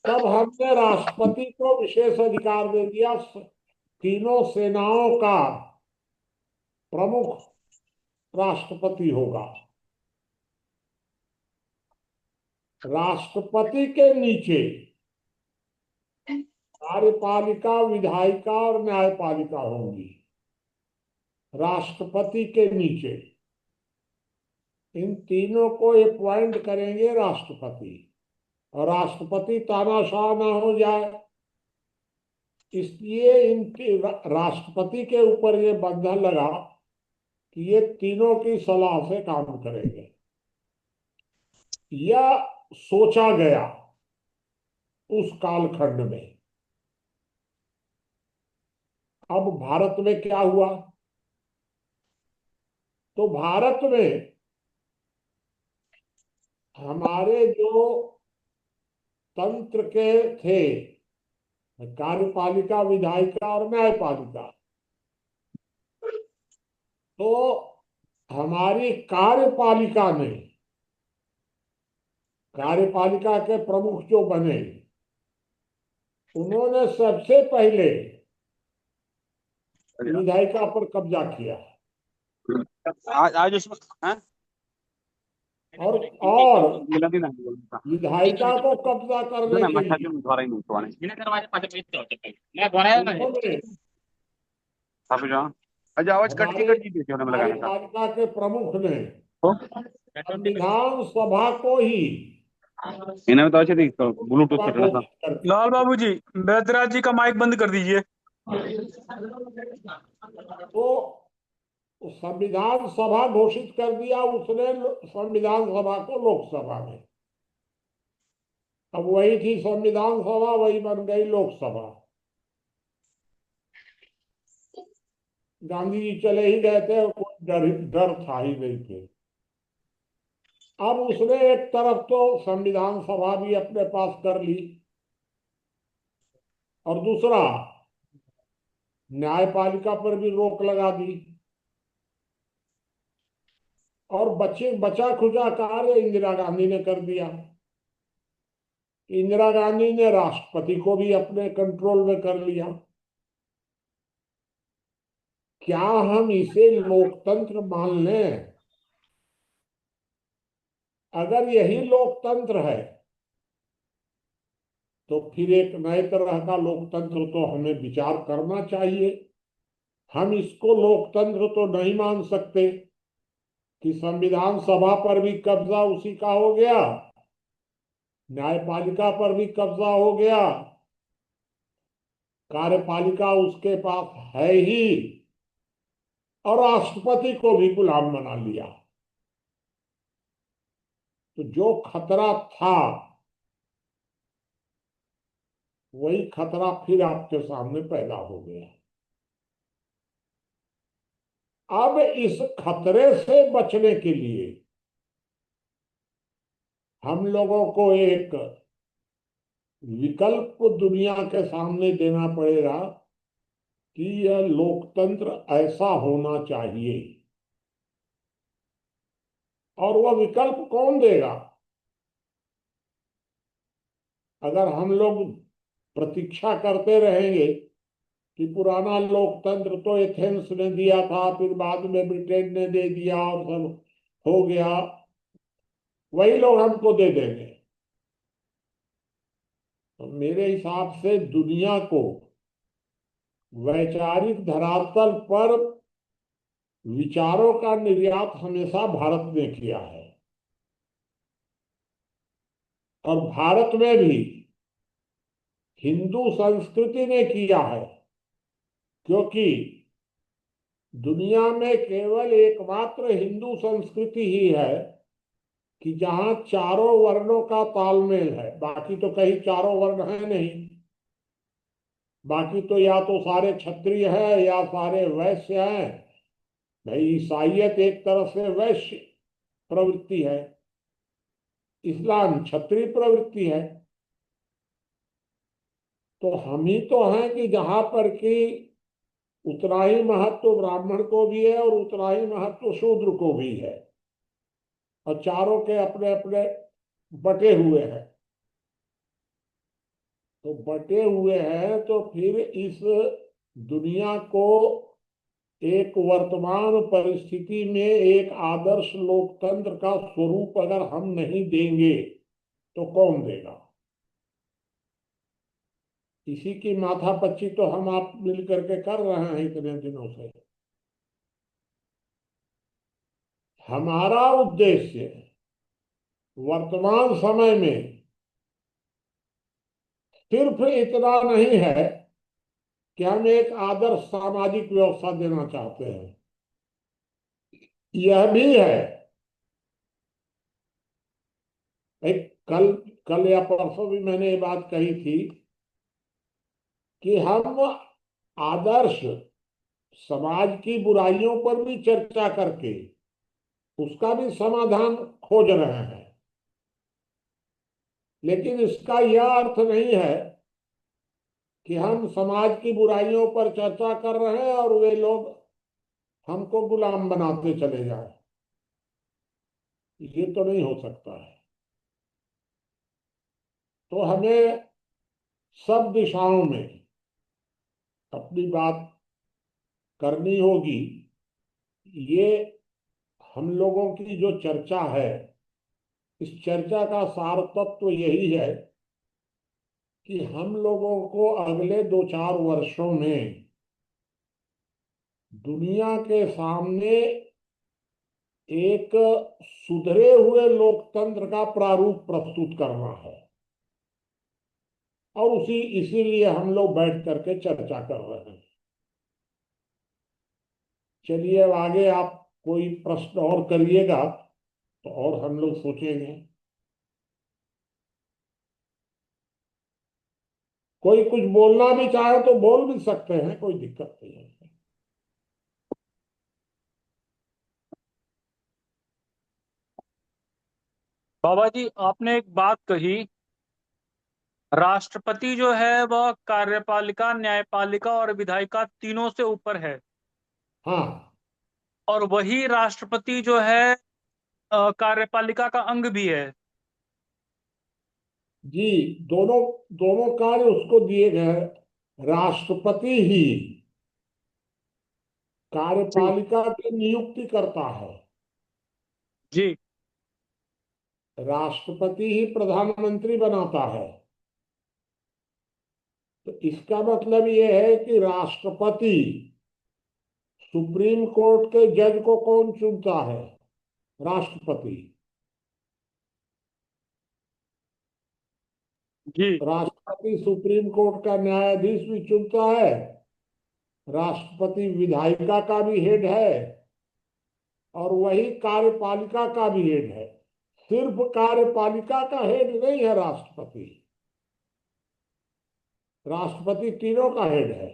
तब हमने राष्ट्रपति को विशेष अधिकार दे दिया, तीनों सेनाओं का प्रमुख राष्ट्रपति होगा। राष्ट्रपति के नीचे कार्यपालिका, विधायिका और न्यायपालिका होंगी। राष्ट्रपति के नीचे इन तीनों को अपॉइंट करेंगे राष्ट्रपति, और राष्ट्रपति तानाशाह ना हो जाए इसलिए इनकी राष्ट्रपति के ऊपर ये बंधन लगा कि ये तीनों की सलाह से काम करेंगे। यह सोचा गया उस कालखंड में। अब भारत में क्या हुआ? तो भारत में हमारे जो तंत्र के थे, कार्यपालिका, विधायिका और न्यायपालिका, तो हमारी कार्यपालिका ने, कार्यपालिका के प्रमुख जो बने, उन्होंने सबसे पहले विधायिका पर कब्जा किया। आज उसमें हाँ? और विधायिका को कब्जा करने के लिए हमारे न्यायपालिका के प्रमुख ने संविधान सभा को ही ब्लूटूथ सभा पे घोषित कर दिया। लाल बाबू जी, बैदराज जी का माइक बंद कर दीजिए। तो संविधान सभा घोषित कर दिया उसने संविधान सभा को लोकसभा में। अब वही थी संविधान सभा, वही बन गई लोकसभा। गांधी जी चले ही गए थे, कोई डर था ही नहीं थे। अब उसने एक तरफ तो संविधान सभा भी अपने पास कर ली और दूसरा न्यायपालिका पर भी रोक लगा दी, और बचा खुचा कार्य इंदिरा गांधी ने कर दिया। इंदिरा गांधी ने राष्ट्रपति को भी अपने कंट्रोल में कर लिया। क्या हम इसे लोकतंत्र मान लें? अगर यही लोकतंत्र है तो फिर एक नए तरह का लोकतंत्र तो हमें विचार करना चाहिए। हम इसको लोकतंत्र तो नहीं मान सकते कि संविधान सभा पर भी कब्जा उसी का हो गया, न्यायपालिका पर भी कब्जा हो गया, कार्यपालिका उसके पास है ही, और राष्ट्रपति को भी गुलाम बना लिया। तो जो खतरा था वही खतरा फिर आपके सामने पैदा हो गया। अब इस खतरे से बचने के लिए हम लोगों को एक विकल्प दुनिया के सामने देना पड़ेगा कि यह लोकतंत्र ऐसा होना चाहिए। और वह विकल्प कौन देगा? अगर हम लोग प्रतीक्षा करते रहेंगे कि पुराना लोकतंत्र तो एथेंस ने दिया था, फिर बाद में ब्रिटेन ने दे दिया और सब हो गया, वही लोग हमको दे देंगे, तो मेरे हिसाब से दुनिया को वैचारिक धरातल पर विचारों का निर्यात हमेशा भारत ने किया है, और भारत में भी हिंदू संस्कृति ने किया है। क्योंकि दुनिया में केवल एकमात्र हिंदू संस्कृति ही है कि जहां चारों वर्णों का तालमेल है। बाकी तो कहीं चारों वर्ण है नहीं। बाकी तो या तो सारे क्षत्रिय है या सारे वैश्य हैं। भाई ईसाइयत एक तरह से वैश्य प्रवृत्ति है, इस्लाम क्षत्रिय प्रवृत्ति है। तो हम ही तो हैं कि जहां पर कि उतना ही महत्व ब्राह्मण को भी है और उतना ही महत्व शूद्र को भी है, और चारों के अपने अपने बटे हुए हैं। तो बटे हुए हैं तो फिर इस दुनिया को एक वर्तमान परिस्थिति में एक आदर्श लोकतंत्र का स्वरूप अगर हम नहीं देंगे तो कौन देगा? इसी की माथापच्ची तो हम आप मिल करके कर रहे हैं इतने दिनों से। हमारा उद्देश्य वर्तमान समय में सिर्फ इतना नहीं है कि हम एक आदर्श सामाजिक व्यवस्था देना चाहते हैं, यह भी है एक कल या परसों भी मैंने ये बात कही थी कि हम आदर्श समाज की बुराइयों पर भी चर्चा करके उसका भी समाधान खोज रहे हैं। लेकिन इसका यह अर्थ नहीं है कि हम समाज की बुराइयों पर चर्चा कर रहे हैं और वे लोग हमको गुलाम बनाते चले जाए। ये तो नहीं हो सकता है। तो हमें सब दिशाओं में अपनी बात करनी होगी। ये हम लोगों की जो चर्चा है इस चर्चा का सार तत्व यही है कि हम लोगों को अगले 2-4 वर्षों में दुनिया के सामने एक सुधरे हुए लोकतंत्र का प्रारूप प्रस्तुत करना है, और इसीलिए हम लोग बैठ करके चर्चा कर रहे हैं। चलिए अब आगे आप कोई प्रश्न और करिएगा तो और हम लोग सोचेंगे। कोई कुछ बोलना भी चाहे तो बोल भी सकते हैं, कोई दिक्कत नहीं है। बाबा जी, आपने एक बात कही, राष्ट्रपति जो है वह कार्यपालिका, न्यायपालिका और विधायिका तीनों से ऊपर है, हाँ और वही राष्ट्रपति जो है कार्यपालिका का अंग भी है। जी, दोनों दोनों कार्य उसको दिए गए। राष्ट्रपति ही जी कार्यपालिका की नियुक्ति करता है, जी राष्ट्रपति ही प्रधानमंत्री बनाता है। तो इसका मतलब यह है कि राष्ट्रपति, सुप्रीम कोर्ट के जज को कौन चुनता है? राष्ट्रपति। जी राष्ट्रपति सुप्रीम कोर्ट का न्यायाधीश भी चुनता है, राष्ट्रपति विधायिका का भी हेड है, और वही कार्यपालिका का भी हेड है। सिर्फ कार्यपालिका का हेड नहीं है राष्ट्रपति, राष्ट्रपति तीनों का हेड है।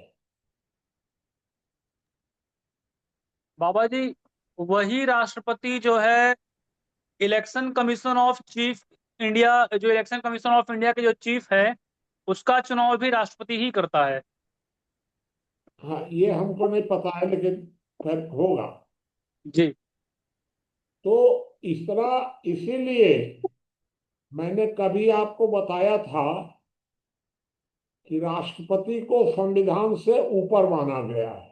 बाबा जी, वही राष्ट्रपति जो है election commission of chief India, जो इलेक्शन कमीशन ऑफ इंडिया के जो चीफ है, उसका चुनाव भी राष्ट्रपति ही करता है। हाँ, ये हमको नहीं पता है, लेकिन खैर होगा। जी तो इस तरह, इसीलिए मैंने कभी आपको बताया था कि राष्ट्रपति को संविधान से ऊपर माना गया है।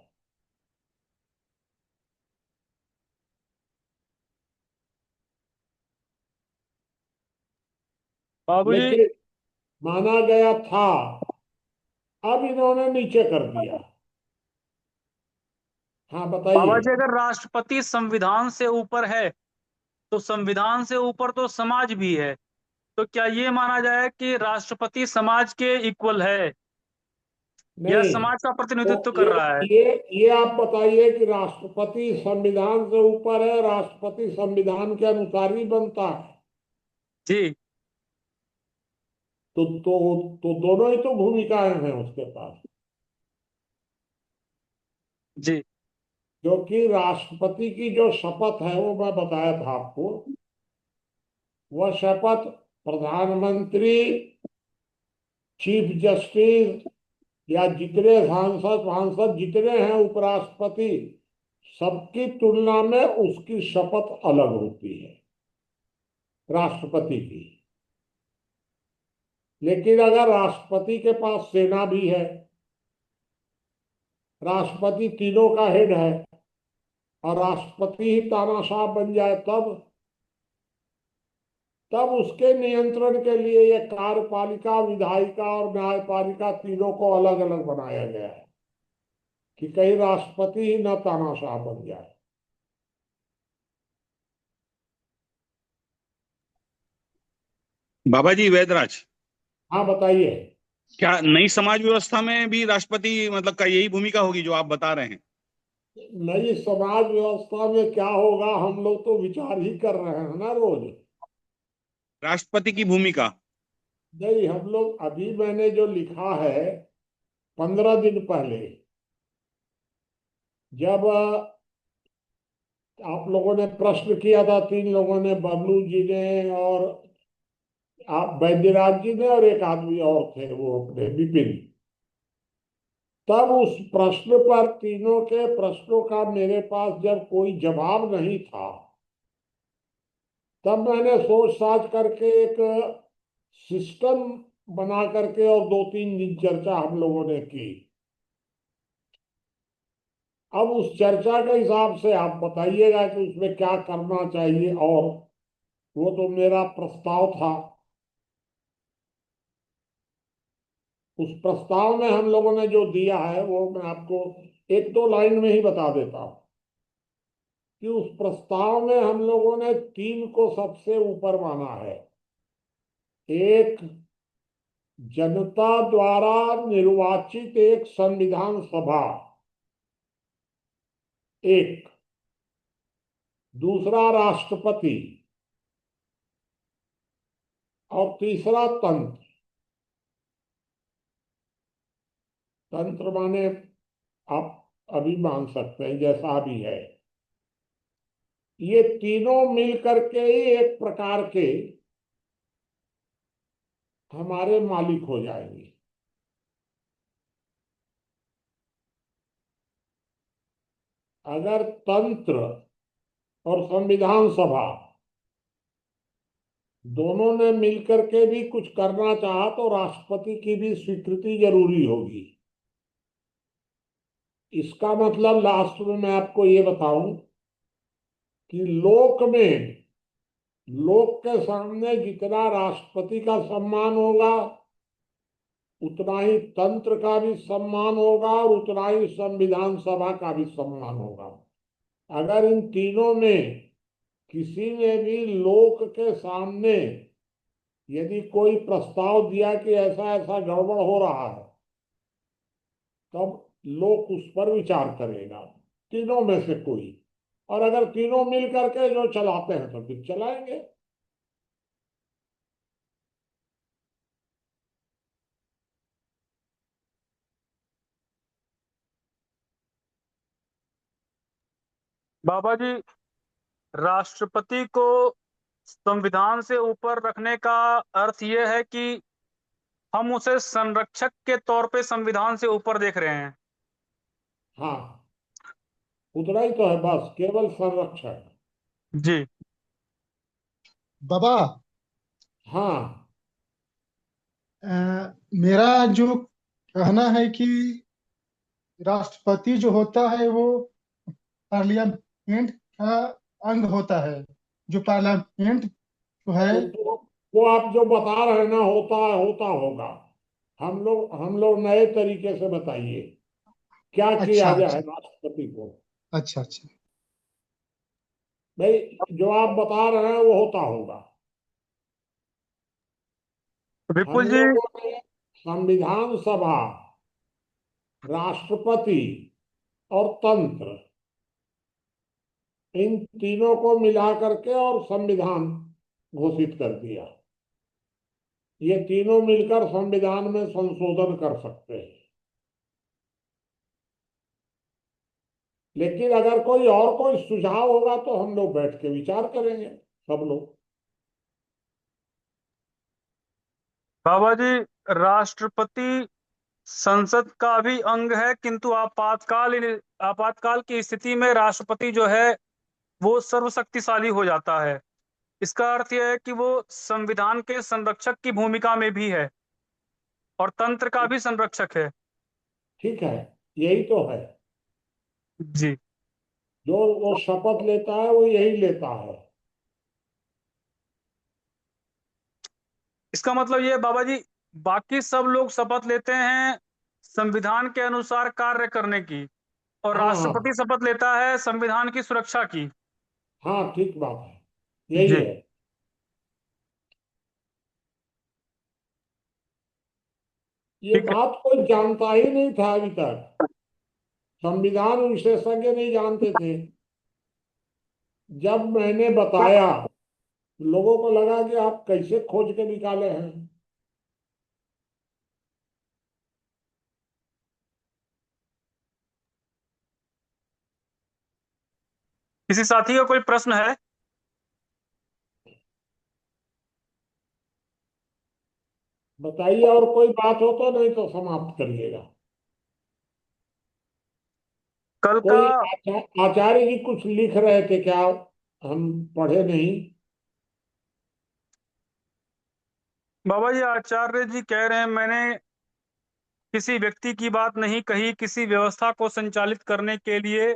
बाबू जी, लेकिन माना गया था, अब इन्होंने नीचे कर दिया। हाँ बाबा बताइए। जी, अगर राष्ट्रपति संविधान से ऊपर है तो संविधान से ऊपर तो समाज भी है, तो क्या ये माना जाए कि राष्ट्रपति समाज के इक्वल है या नहीं, समाज का तो प्रतिनिधित्व कर रहा है? ये आप बताइए कि राष्ट्रपति संविधान से ऊपर है, राष्ट्रपति संविधान के अनुसार ही बनता है। जी तो दोनों ही तो भूमिकाएं हैं उसके पास। जी क्योंकि राष्ट्रपति की जो शपथ है, वो मैं बताया था आपको, वह शपथ प्रधानमंत्री, चीफ जस्टिस, या जितने सांसद सांसद जितने हैं, उपराष्ट्रपति, सबकी तुलना में उसकी शपथ अलग होती है राष्ट्रपति की। लेकिन अगर राष्ट्रपति के पास सेना भी है, राष्ट्रपति तीनों का हेड है, और राष्ट्रपति ही तानाशाह बन जाए, तब उसके नियंत्रण के लिए ये कार्यपालिका, विधायिका और न्यायपालिका तीनों को अलग अलग बनाया गया है कि कहीं राष्ट्रपति ही न तानाशाह बन जाए। बाबा जी वैदराज, हाँ बताइए। क्या नई समाज व्यवस्था में भी राष्ट्रपति मतलब का यही भूमिका होगी जो आप बता रहे हैं? नई समाज व्यवस्था में क्या होगा, हम लोग तो विचार ही कर रहे हैं ना रोज। राष्ट्रपति की भूमिका। नहीं, हम लोग अभी मैंने जो लिखा है 15 दिन पहले, जब आप लोगों ने प्रश्न किया था, 3 लोगों ने, बबलू जी ने और आप वैद्यराज जी ने, और एक आदमी और थे, वो अपने विपिन। तब उस प्रश्न पर, तीनों के प्रश्नों का मेरे पास जब कोई जवाब नहीं था, तब मैंने सोच साच करके एक सिस्टम बना करके और 2-3 दिन चर्चा हम लोगों ने की। अब उस चर्चा के हिसाब से आप बताइएगा कि उसमें क्या करना चाहिए और वो तो मेरा प्रस्ताव था। उस प्रस्ताव में हम लोगों ने जो दिया है वो मैं आपको एक दो लाइन में ही बता देता हूं कि उस प्रस्ताव में हम लोगों ने तीन को सबसे ऊपर माना है। एक, जनता द्वारा निर्वाचित एक संविधान सभा, एक। दूसरा, राष्ट्रपति। और तीसरा, तंत्र। तंत्र माने आप अभी मान सकते हैं जैसा भी है। ये तीनों मिल करके ही एक प्रकार के हमारे मालिक हो जाएंगे। अगर तंत्र और संविधान सभा दोनों ने मिलकर के भी कुछ करना चाहा तो राष्ट्रपति की भी स्वीकृति जरूरी होगी। इसका मतलब लास्ट में मैं आपको ये बताऊं कि लोक के सामने जितना राष्ट्रपति का सम्मान होगा उतना ही तंत्र का भी सम्मान होगा और उतना ही संविधान सभा का भी सम्मान होगा। अगर इन तीनों में किसी ने भी लोक के सामने यदि कोई प्रस्ताव दिया कि ऐसा ऐसा गड़बड़ हो रहा है तब लोक उस पर विचार करेगा, तीनों में से कोई। और अगर तीनों मिल करके जो चलाते हैं तो फिर चलाएंगे। बाबा जी, राष्ट्रपति को संविधान से ऊपर रखने का अर्थ यह है कि हम उसे संरक्षक के तौर पे संविधान से ऊपर देख रहे हैं। हाँ, उतना ही तो है, बस केवल संरक्षक। जी। बाबा, हाँ, मेरा जो कहना है कि राष्ट्रपति जो होता है वो पार्लियामेंट का अंग होता है। जो पार्लियामेंट जो है। वो आप जो बता रहे हैं ना, होता होगा। हम लोग नए तरीके से बताइए क्या अच्छा किया जाए अच्छा राष्ट्रपति को। अच्छा अच्छा। भाई, जो आप बता रहे हैं वो होता होगा। हम विपुल जी। लोगों ने संविधान सभा, राष्ट्रपति और तंत्र, इन तीनों को मिला करके और संविधान घोषित कर दिया। ये तीनों मिलकर संविधान में संशोधन कर सकते हैं। लेकिन अगर कोई सुझाव होगा तो हम लोग बैठ के विचार करेंगे, सब लोग। बाबा जी, राष्ट्रपति संसद का भी अंग है, किंतु आपातकाल की स्थिति में राष्ट्रपति जो है वो सर्वशक्तिशाली हो जाता है। इसका अर्थ यह है कि वो संविधान के संरक्षक की भूमिका में भी है और तंत्र का भी संरक्षक है। ठीक है, यही तो है। जी। जो वो शपथ लेता है वो यही लेता है। इसका मतलब ये है बाबा जी, बाकी सब लोग शपथ लेते हैं संविधान के अनुसार कार्य करने की, और हाँ हाँ राष्ट्रपति शपथ लेता है संविधान की सुरक्षा की। हाँ, ठीक बात है, यही जी। है। ये ठीक है। बात कोई जानता ही नहीं था अभी तक। संविधान विशेषज्ञ नहीं जानते थे। जब मैंने बताया लोगों को लगा कि आप कैसे खोज के निकाले हैं। किसी साथी का कोई प्रश्न है? बताइए, और कोई बात हो तो, नहीं तो समाप्त करिएगा। कल का। कोई आचार्य जी कुछ लिख रहे थे क्या? हम पढ़े नहीं। बाबा जी, आचार्य जी कह रहे हैं मैंने किसी व्यक्ति की बात नहीं कही, किसी व्यवस्था को संचालित करने के लिए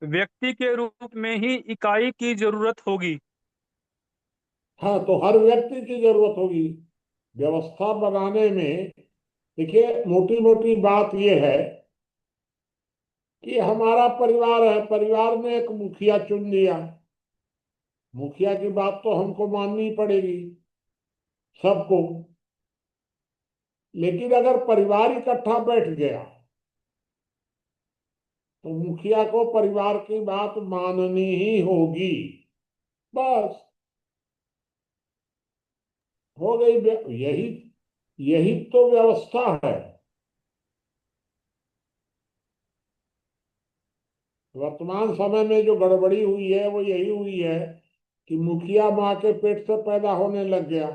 व्यक्ति के रूप में ही इकाई की जरूरत होगी। हाँ, तो हर व्यक्ति की जरूरत होगी व्यवस्था बनाने में। देखिए, मोटी मोटी बात यह है कि हमारा परिवार है, परिवार ने एक मुखिया चुन लिया, मुखिया की बात तो हमको माननी पड़ेगी सबको। लेकिन अगर परिवार इकट्ठा बैठ गया तो मुखिया को परिवार की बात माननी ही होगी, बस हो गई। यही यही तो व्यवस्था है। वर्तमान समय में जो गड़बड़ी हुई है वो यही हुई है कि मुखिया माँ के पेट से पैदा होने लग गया,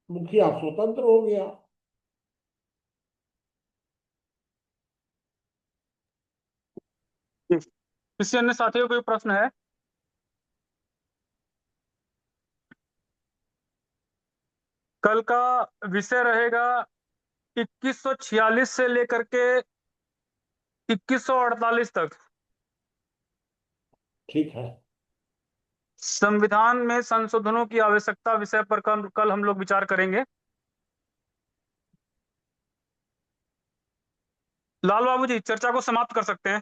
मुखिया स्वतंत्र हो गया। किसी अन्य साथियों को प्रश्न है? कल का विषय रहेगा 2146 से लेकर के 2148 तक ठीक है। संविधान में संशोधनों की आवश्यकता विषय पर कल हम लोग विचार करेंगे। लाल बाबू जी, चर्चा को समाप्त कर सकते हैं।